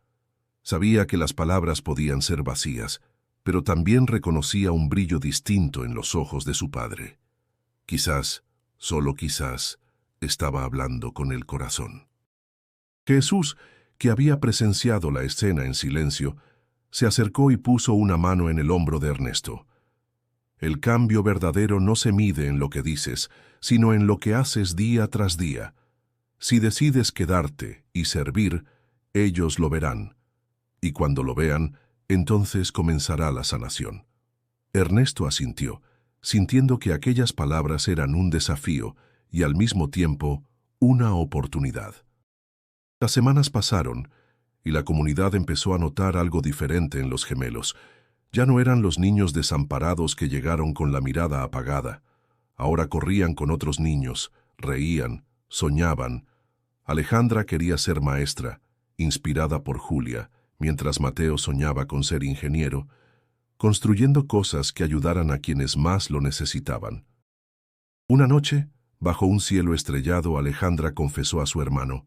Sabía que las palabras podían ser vacías, pero también reconocía un brillo distinto en los ojos de su padre. Quizás, solo quizás, estaba hablando con el corazón. Jesús, que había presenciado la escena en silencio, se acercó y puso una mano en el hombro de Ernesto. «El cambio verdadero no se mide en lo que dices, sino en lo que haces día tras día. Si decides quedarte y servir, ellos lo verán. Y cuando lo vean, entonces comenzará la sanación». Ernesto asintió, sintiendo que aquellas palabras eran un desafío y al mismo tiempo una oportunidad. Las semanas pasaron y la comunidad empezó a notar algo diferente en los gemelos. Ya no eran los niños desamparados que llegaron con la mirada apagada. Ahora corrían con otros niños, reían, soñaban. Alejandra quería ser maestra, inspirada por Julia, mientras Mateo soñaba con ser ingeniero, construyendo cosas que ayudaran a quienes más lo necesitaban. Una noche, bajo un cielo estrellado, Alejandra confesó a su hermano: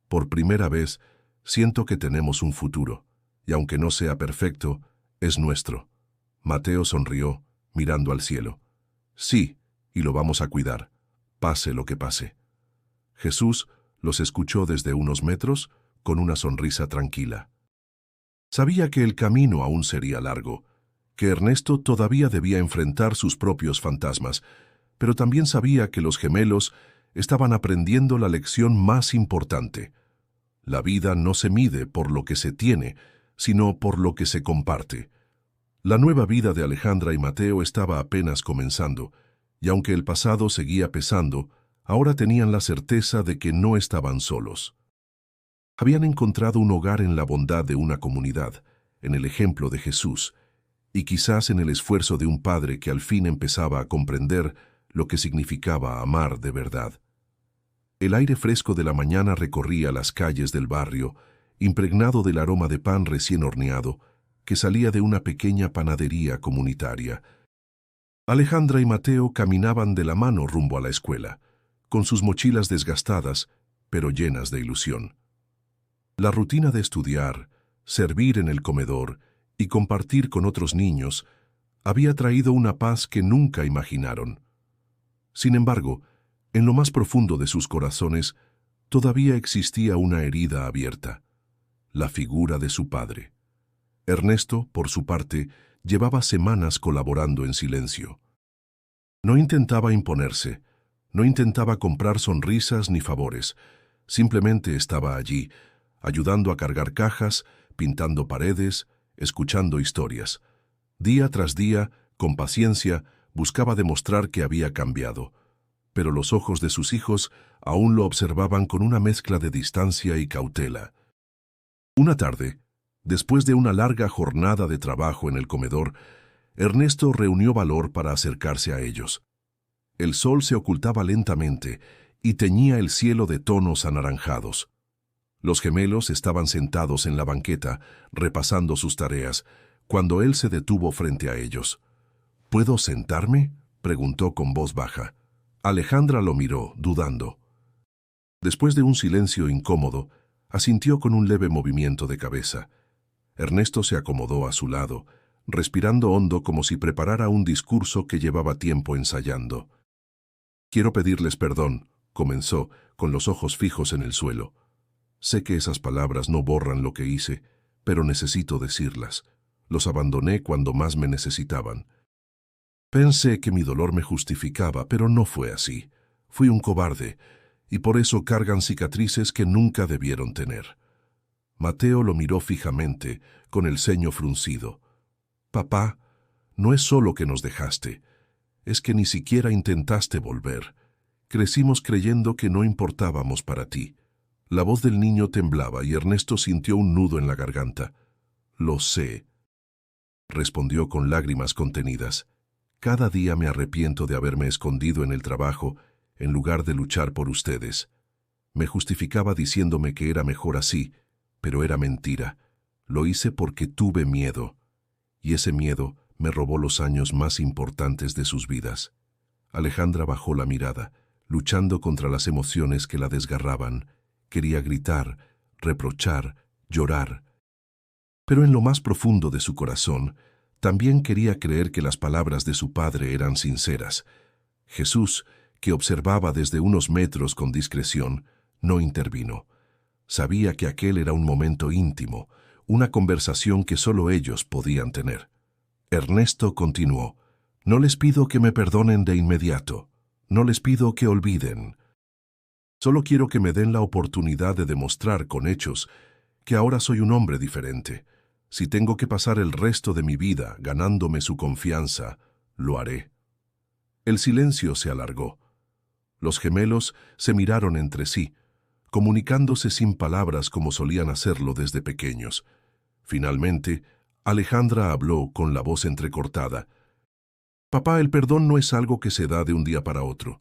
«Por primera vez, siento que tenemos un futuro, y aunque no sea perfecto, es nuestro». Mateo sonrió, mirando al cielo. «Sí, y lo vamos a cuidar, pase lo que pase». Jesús los escuchó desde unos metros, con una sonrisa tranquila. Sabía que el camino aún sería largo, que Ernesto todavía debía enfrentar sus propios fantasmas, pero también sabía que los gemelos estaban aprendiendo la lección más importante. La vida no se mide por lo que se tiene, sino por lo que se comparte. La nueva vida de Alejandra y Mateo estaba apenas comenzando, y aunque el pasado seguía pesando, ahora tenían la certeza de que no estaban solos. Habían encontrado un hogar en la bondad de una comunidad, en el ejemplo de Jesús, y quizás en el esfuerzo de un padre que al fin empezaba a comprender lo que significaba amar de verdad. El aire fresco de la mañana recorría las calles del barrio, impregnado del aroma de pan recién horneado, que salía de una pequeña panadería comunitaria. Alejandra y Mateo caminaban de la mano rumbo a la escuela, con sus mochilas desgastadas, pero llenas de ilusión. La rutina de estudiar, servir en el comedor y compartir con otros niños había traído una paz que nunca imaginaron. Sin embargo, en lo más profundo de sus corazones todavía existía una herida abierta: la figura de su padre. Ernesto, por su parte, llevaba semanas colaborando en silencio. No intentaba imponerse, no intentaba comprar sonrisas ni favores, simplemente estaba allí, ayudando a cargar cajas, pintando paredes, escuchando historias. Día tras día, con paciencia, buscaba demostrar que había cambiado, pero los ojos de sus hijos aún lo observaban con una mezcla de distancia y cautela. Una tarde, después de una larga jornada de trabajo en el comedor, Ernesto reunió valor para acercarse a ellos. El sol se ocultaba lentamente y teñía el cielo de tonos anaranjados. Los gemelos estaban sentados en la banqueta, repasando sus tareas, cuando él se detuvo frente a ellos. ¿Puedo sentarme?, preguntó con voz baja. Alejandra lo miró, dudando. Después de un silencio incómodo, asintió con un leve movimiento de cabeza. Ernesto se acomodó a su lado, respirando hondo como si preparara un discurso que llevaba tiempo ensayando. «Quiero pedirles perdón», comenzó, con los ojos fijos en el suelo. «Sé que esas palabras no borran lo que hice, pero necesito decirlas. Los abandoné cuando más me necesitaban. Pensé que mi dolor me justificaba, pero no fue así. Fui un cobarde, y por eso cargan cicatrices que nunca debieron tener». Mateo lo miró fijamente, con el ceño fruncido. «Papá, no es solo que nos dejaste, es que ni siquiera intentaste volver. Crecimos creyendo que no importábamos para ti». La voz del niño temblaba y Ernesto sintió un nudo en la garganta. «Lo sé», respondió con lágrimas contenidas. «Cada día me arrepiento de haberme escondido en el trabajo en lugar de luchar por ustedes. Me justificaba diciéndome que era mejor así, pero era mentira. Lo hice porque tuve miedo, y ese miedo me robó los años más importantes de sus vidas». Alejandra bajó la mirada, luchando contra las emociones que la desgarraban. Quería gritar, reprochar, llorar. Pero en lo más profundo de su corazón, también quería creer que las palabras de su padre eran sinceras. Jesús, que observaba desde unos metros con discreción, no intervino. Sabía que aquel era un momento íntimo, una conversación que solo ellos podían tener. Ernesto continuó: «No les pido que me perdonen de inmediato. No les pido que olviden. Solo quiero que me den la oportunidad de demostrar con hechos que ahora soy un hombre diferente. Si tengo que pasar el resto de mi vida ganándome su confianza, lo haré». El silencio se alargó. Los gemelos se miraron entre sí, comunicándose sin palabras como solían hacerlo desde pequeños. Finalmente, Alejandra habló con la voz entrecortada: «Papá, el perdón no es algo que se da de un día para otro.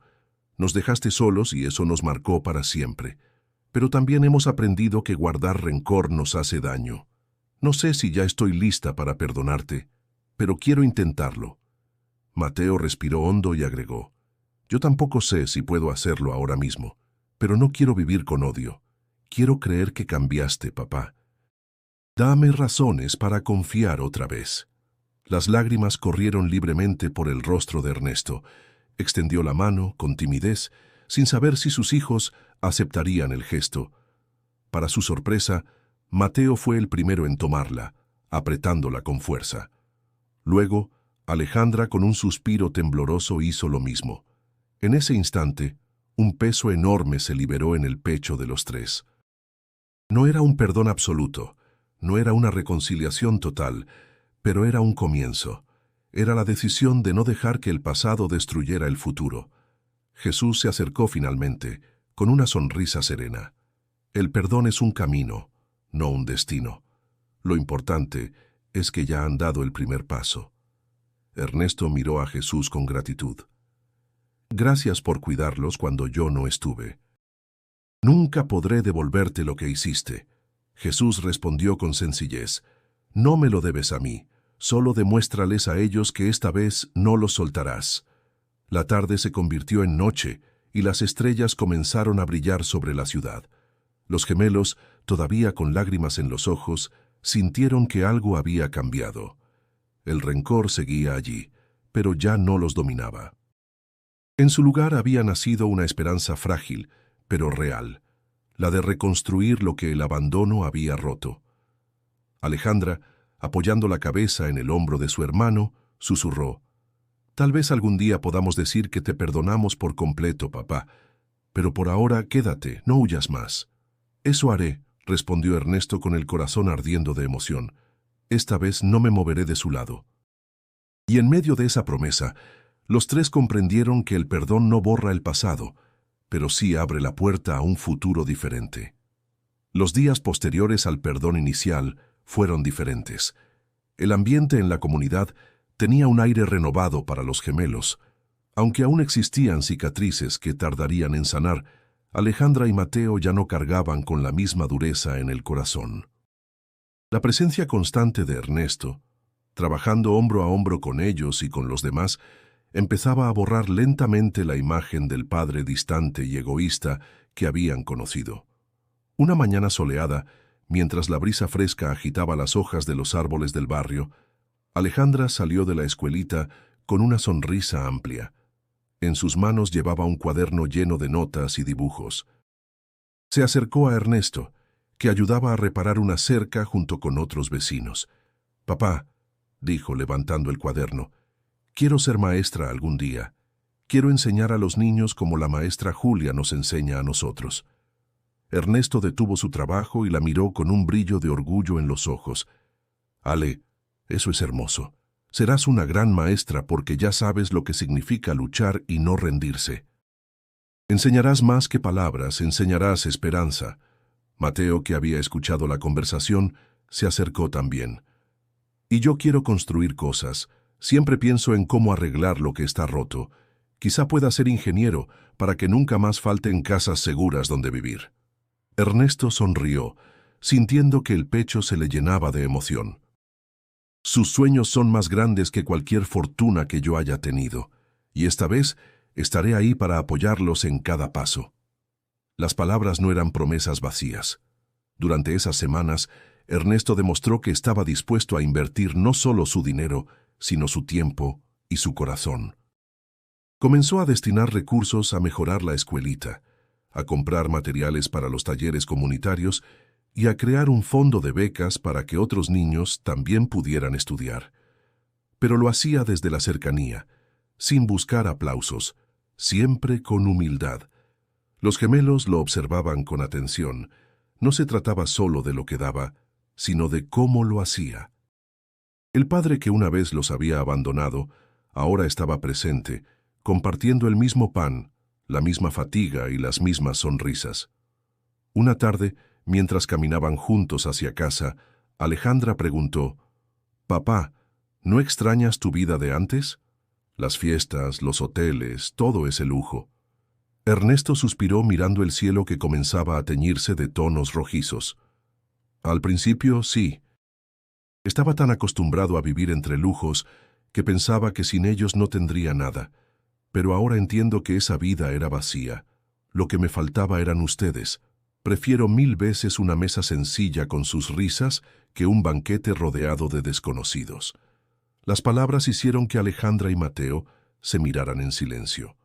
Nos dejaste solos y eso nos marcó para siempre. Pero también hemos aprendido que guardar rencor nos hace daño. No sé si ya estoy lista para perdonarte, pero quiero intentarlo». Mateo respiró hondo y agregó: «Yo tampoco sé si puedo hacerlo ahora mismo, pero no quiero vivir con odio. Quiero creer que cambiaste, papá. Dame razones para confiar otra vez». Las lágrimas corrieron libremente por el rostro de Ernesto. Extendió la mano, con timidez, sin saber si sus hijos aceptarían el gesto. Para su sorpresa, Mateo fue el primero en tomarla, apretándola con fuerza. Luego, Alejandra, con un suspiro tembloroso, hizo lo mismo. En ese instante, un peso enorme se liberó en el pecho de los tres. No era un perdón absoluto, no era una reconciliación total, pero era un comienzo. Era la decisión de no dejar que el pasado destruyera el futuro. Jesús se acercó finalmente, con una sonrisa serena. El perdón es un camino, no un destino. Lo importante es que ya han dado el primer paso. Ernesto miró a Jesús con gratitud. «Gracias por cuidarlos cuando yo no estuve. Nunca podré devolverte lo que hiciste». Jesús respondió con sencillez: «No me lo debes a mí. Solo demuéstrales a ellos que esta vez no los soltarás». La tarde se convirtió en noche y las estrellas comenzaron a brillar sobre la ciudad. Los gemelos, todavía con lágrimas en los ojos, sintieron que algo había cambiado. El rencor seguía allí, pero ya no los dominaba. En su lugar había nacido una esperanza frágil, pero real, la de reconstruir lo que el abandono había roto. Alejandra, apoyando la cabeza en el hombro de su hermano, susurró: «Tal vez algún día podamos decir que te perdonamos por completo, papá, pero por ahora quédate, no huyas más». «Eso haré», respondió Ernesto con el corazón ardiendo de emoción. «Esta vez no me moveré de su lado». Y en medio de esa promesa, los tres comprendieron que el perdón no borra el pasado, pero sí abre la puerta a un futuro diferente. Los días posteriores al perdón inicial fueron diferentes. El ambiente en la comunidad tenía un aire renovado para los gemelos. Aunque aún existían cicatrices que tardarían en sanar, Alejandra y Mateo ya no cargaban con la misma dureza en el corazón. La presencia constante de Ernesto, trabajando hombro a hombro con ellos y con los demás, empezaba a borrar lentamente la imagen del padre distante y egoísta que habían conocido. Una mañana soleada, mientras la brisa fresca agitaba las hojas de los árboles del barrio, Alejandra salió de la escuelita con una sonrisa amplia. En sus manos llevaba un cuaderno lleno de notas y dibujos. Se acercó a Ernesto, que ayudaba a reparar una cerca junto con otros vecinos. «Papá», dijo levantando el cuaderno, «quiero ser maestra algún día. Quiero enseñar a los niños como la maestra Julia nos enseña a nosotros». Ernesto detuvo su trabajo y la miró con un brillo de orgullo en los ojos. «Ale, eso es hermoso. Serás una gran maestra porque ya sabes lo que significa luchar y no rendirse. Enseñarás más que palabras, enseñarás esperanza». Mateo, que había escuchado la conversación, se acercó también. «Y yo quiero construir cosas. Siempre pienso en cómo arreglar lo que está roto. Quizá pueda ser ingeniero para que nunca más falten casas seguras donde vivir». Ernesto sonrió, sintiendo que el pecho se le llenaba de emoción. «Sus sueños son más grandes que cualquier fortuna que yo haya tenido, y esta vez estaré ahí para apoyarlos en cada paso». Las palabras no eran promesas vacías. Durante esas semanas, Ernesto demostró que estaba dispuesto a invertir no solo su dinero, sino su tiempo y su corazón. Comenzó a destinar recursos a mejorar la escuelita, a comprar materiales para los talleres comunitarios y a crear un fondo de becas para que otros niños también pudieran estudiar. Pero lo hacía desde la cercanía, sin buscar aplausos, siempre con humildad. Los gemelos lo observaban con atención. No se trataba solo de lo que daba, sino de cómo lo hacía. El padre que una vez los había abandonado, ahora estaba presente, compartiendo el mismo pan, la misma fatiga y las mismas sonrisas. Una tarde, mientras caminaban juntos hacia casa, Alejandra preguntó: «Papá, ¿no extrañas tu vida de antes? Las fiestas, los hoteles, todo ese lujo». Ernesto suspiró mirando el cielo que comenzaba a teñirse de tonos rojizos. «Al principio, sí. Estaba tan acostumbrado a vivir entre lujos que pensaba que sin ellos no tendría nada. Pero ahora entiendo que esa vida era vacía. Lo que me faltaba eran ustedes. Prefiero 1000 veces una mesa sencilla con sus risas que un banquete rodeado de desconocidos». Las palabras hicieron que Alejandra y Mateo se miraran en silencio.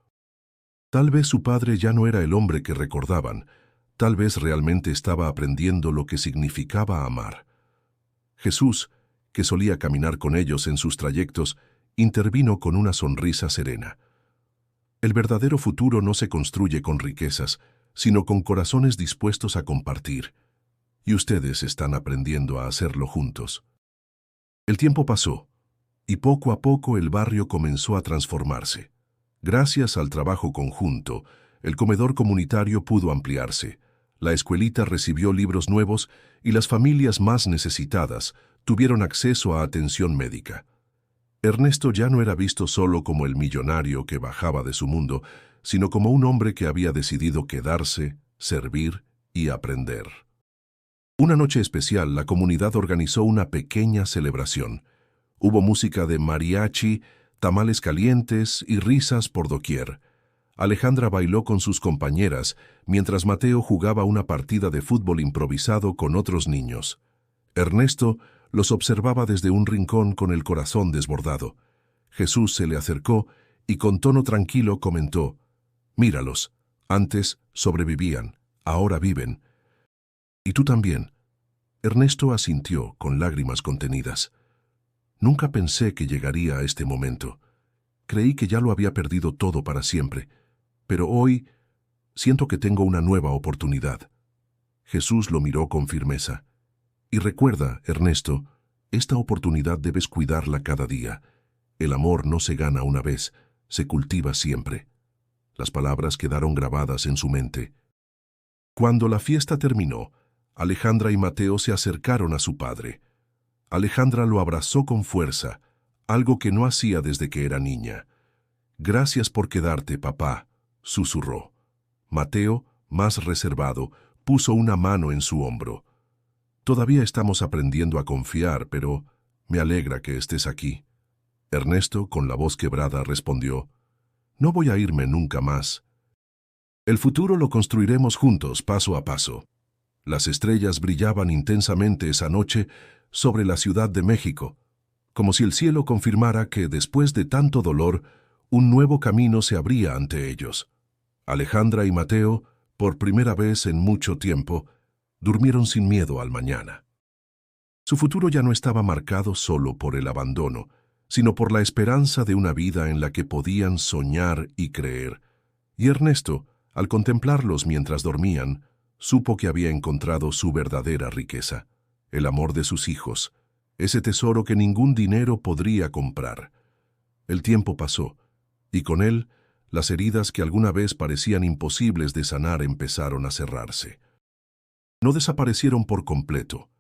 Tal vez su padre ya no era el hombre que recordaban. Tal vez realmente estaba aprendiendo lo que significaba amar. Jesús, que solía caminar con ellos en sus trayectos, intervino con una sonrisa serena. El verdadero futuro no se construye con riquezas, sino con corazones dispuestos a compartir. Y ustedes están aprendiendo a hacerlo juntos. El tiempo pasó, y poco a poco el barrio comenzó a transformarse. Gracias al trabajo conjunto, el comedor comunitario pudo ampliarse, la escuelita recibió libros nuevos y las familias más necesitadas tuvieron acceso a atención médica. Ernesto ya no era visto solo como el millonario que bajaba de su mundo, sino como un hombre que había decidido quedarse, servir y aprender. Una noche especial, la comunidad organizó una pequeña celebración. Hubo música de mariachi, tamales calientes y risas por doquier. Alejandra bailó con sus compañeras, mientras Mateo jugaba una partida de fútbol improvisado con otros niños. Ernesto los observaba desde un rincón con el corazón desbordado. Jesús se le acercó y con tono tranquilo comentó: «Míralos, antes sobrevivían, ahora viven. Y tú también». Ernesto asintió con lágrimas contenidas. Nunca pensé que llegaría a este momento. Creí que ya lo había perdido todo para siempre, pero hoy siento que tengo una nueva oportunidad. Jesús lo miró con firmeza. Y recuerda, Ernesto, esta oportunidad debes cuidarla cada día. El amor no se gana una vez, se cultiva siempre. Las palabras quedaron grabadas en su mente. Cuando la fiesta terminó, Alejandra y Mateo se acercaron a su padre. Alejandra lo abrazó con fuerza, algo que no hacía desde que era niña. «Gracias por quedarte, papá», susurró. Mateo, más reservado, puso una mano en su hombro. «Todavía estamos aprendiendo a confiar, pero me alegra que estés aquí». Ernesto, con la voz quebrada, respondió: «No voy a irme nunca más. El futuro lo construiremos juntos, paso a paso». Las estrellas brillaban intensamente esa noche sobre la Ciudad de México, como si el cielo confirmara que, después de tanto dolor, un nuevo camino se abría ante ellos. Alejandra y Mateo, por primera vez en mucho tiempo, durmieron sin miedo al mañana. Su futuro ya no estaba marcado solo por el abandono, sino por la esperanza de una vida en la que podían soñar y creer. Y Ernesto, al contemplarlos mientras dormían, supo que había encontrado su verdadera riqueza, el amor de sus hijos, ese tesoro que ningún dinero podría comprar. El tiempo pasó, y con él, las heridas que alguna vez parecían imposibles de sanar empezaron a cerrarse. No desaparecieron por completo,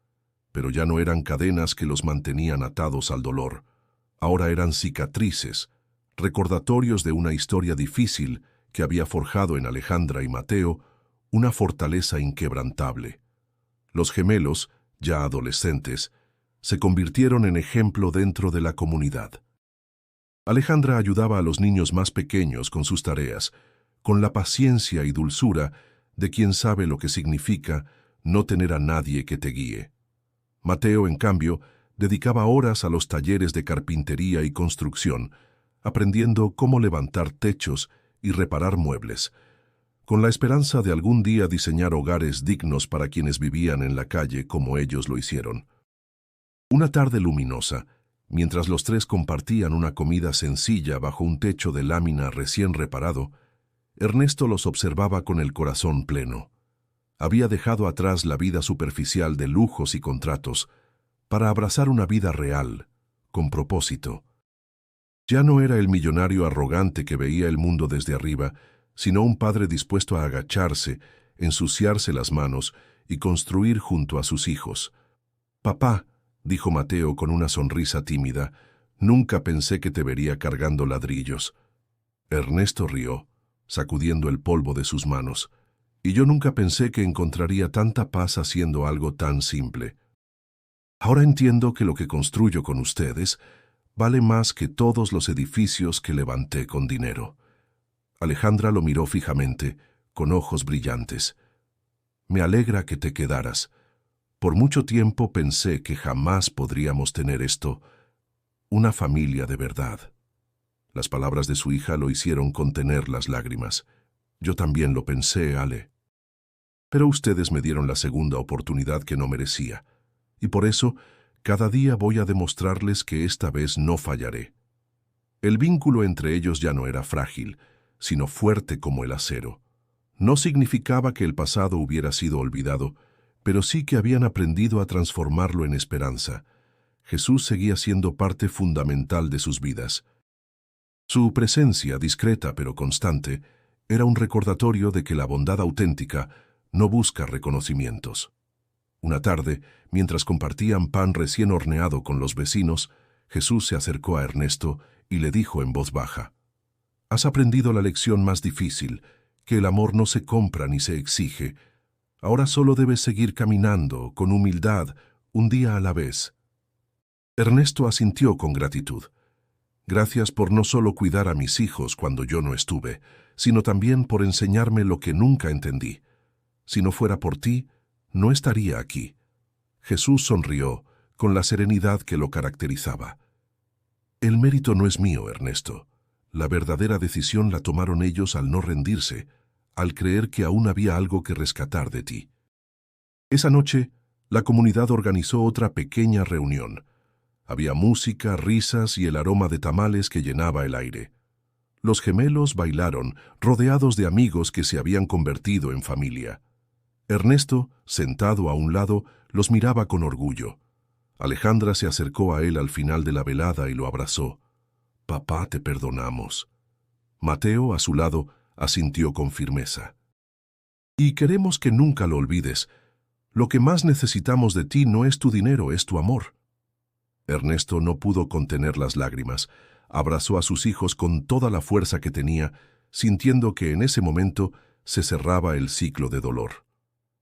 pero ya no eran cadenas que los mantenían atados al dolor. Ahora eran cicatrices, recordatorios de una historia difícil que había forjado en Alejandra y Mateo una fortaleza inquebrantable. Los gemelos, ya adolescentes, se convirtieron en ejemplo dentro de la comunidad. Alejandra ayudaba a los niños más pequeños con sus tareas, con la paciencia y dulzura de quien sabe lo que significa no tener a nadie que te guíe. Mateo, en cambio, dedicaba horas a los talleres de carpintería y construcción, aprendiendo cómo levantar techos y reparar muebles, con la esperanza de algún día diseñar hogares dignos para quienes vivían en la calle como ellos lo hicieron. Una tarde luminosa, mientras los tres compartían una comida sencilla bajo un techo de lámina recién reparado, Ernesto los observaba con el corazón pleno. Había dejado atrás la vida superficial de lujos y contratos para abrazar una vida real, con propósito. Ya no era el millonario arrogante que veía el mundo desde arriba, sino un padre dispuesto a agacharse, ensuciarse las manos y construir junto a sus hijos. «Papá», dijo Mateo con una sonrisa tímida, «nunca pensé que te vería cargando ladrillos». Ernesto rió, sacudiendo el polvo de sus manos. «Y yo nunca pensé que encontraría tanta paz haciendo algo tan simple. Ahora entiendo que lo que construyo con ustedes vale más que todos los edificios que levanté con dinero». Alejandra lo miró fijamente, con ojos brillantes. «Me alegra que te quedaras. Por mucho tiempo pensé que jamás podríamos tener esto, una familia de verdad». Las palabras de su hija lo hicieron contener las lágrimas. «Yo también lo pensé, Ale. Pero ustedes me dieron la segunda oportunidad que no merecía, y por eso cada día voy a demostrarles que esta vez no fallaré». El vínculo entre ellos ya no era frágil, sino fuerte como el acero. No significaba que el pasado hubiera sido olvidado, pero sí que habían aprendido a transformarlo en esperanza. Jesús seguía siendo parte fundamental de sus vidas. Su presencia, discreta pero constante, era un recordatorio de que la bondad auténtica no busca reconocimientos. Una tarde, mientras compartían pan recién horneado con los vecinos, Jesús se acercó a Ernesto y le dijo en voz baja: «Has aprendido la lección más difícil, que el amor no se compra ni se exige. Ahora solo debes seguir caminando, con humildad, un día a la vez». Ernesto asintió con gratitud. «Gracias por no solo cuidar a mis hijos cuando yo no estuve, sino también por enseñarme lo que nunca entendí. Si no fuera por ti, no estaría aquí». Jesús sonrió con la serenidad que lo caracterizaba. El mérito no es mío, Ernesto. La verdadera decisión la tomaron ellos al no rendirse, al creer que aún había algo que rescatar de ti. Esa noche, la comunidad organizó otra pequeña reunión. Había música, risas y el aroma de tamales que llenaba el aire. Los gemelos bailaron, rodeados de amigos que se habían convertido en familia. Ernesto, sentado a un lado, los miraba con orgullo. Alejandra se acercó a él al final de la velada y lo abrazó. «Papá, te perdonamos». Mateo, a su lado, asintió con firmeza. «Y queremos que nunca lo olvides. Lo que más necesitamos de ti no es tu dinero, es tu amor». Ernesto no pudo contener las lágrimas. Abrazó a sus hijos con toda la fuerza que tenía, sintiendo que en ese momento se cerraba el ciclo de dolor.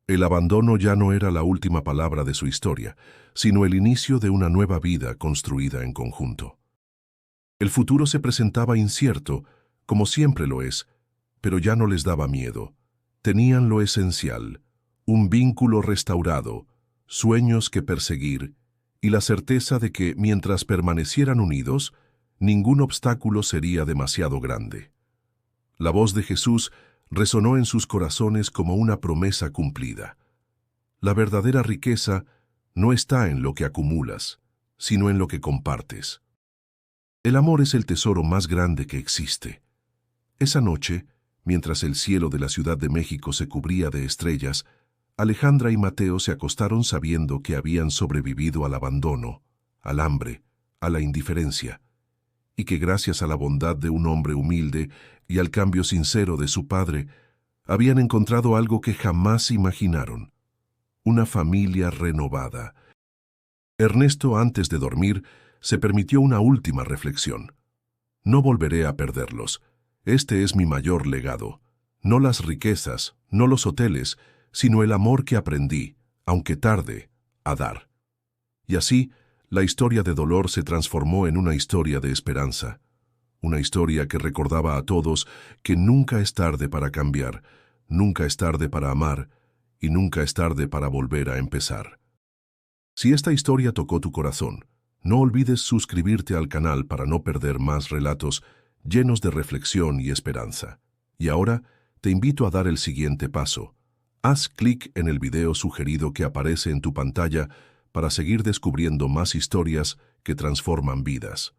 El abandono ya no era la última palabra de su historia, sino el inicio de una nueva vida construida en conjunto. El futuro se presentaba incierto, como siempre lo es, pero ya no les daba miedo. Tenían lo esencial, un vínculo restaurado, sueños que perseguir y la certeza de que, mientras permanecieran unidos, ningún obstáculo sería demasiado grande. La voz de Jesús resonó en sus corazones como una promesa cumplida. La verdadera riqueza no está en lo que acumulas, sino en lo que compartes. El amor es el tesoro más grande que existe. Esa noche, mientras el cielo de la Ciudad de México se cubría de estrellas, Alejandra y Mateo se acostaron sabiendo que habían sobrevivido al abandono, al hambre, a la indiferencia, y que gracias a la bondad de un hombre humilde y al cambio sincero de su padre, habían encontrado algo que jamás imaginaron: una familia renovada. Ernesto, antes de dormir, se permitió una última reflexión. «No volveré a perderlos. Este es mi mayor legado. No las riquezas, no los hoteles, sino el amor que aprendí, aunque tarde, a dar». Y así, la historia de dolor se transformó en una historia de esperanza. Una historia que recordaba a todos que nunca es tarde para cambiar, nunca es tarde para amar y nunca es tarde para volver a empezar. Si esta historia tocó tu corazón, no olvides suscribirte al canal para no perder más relatos llenos de reflexión y esperanza. Y ahora, te invito a dar el siguiente paso. Haz clic en el video sugerido que aparece en tu pantalla para seguir descubriendo más historias que transforman vidas.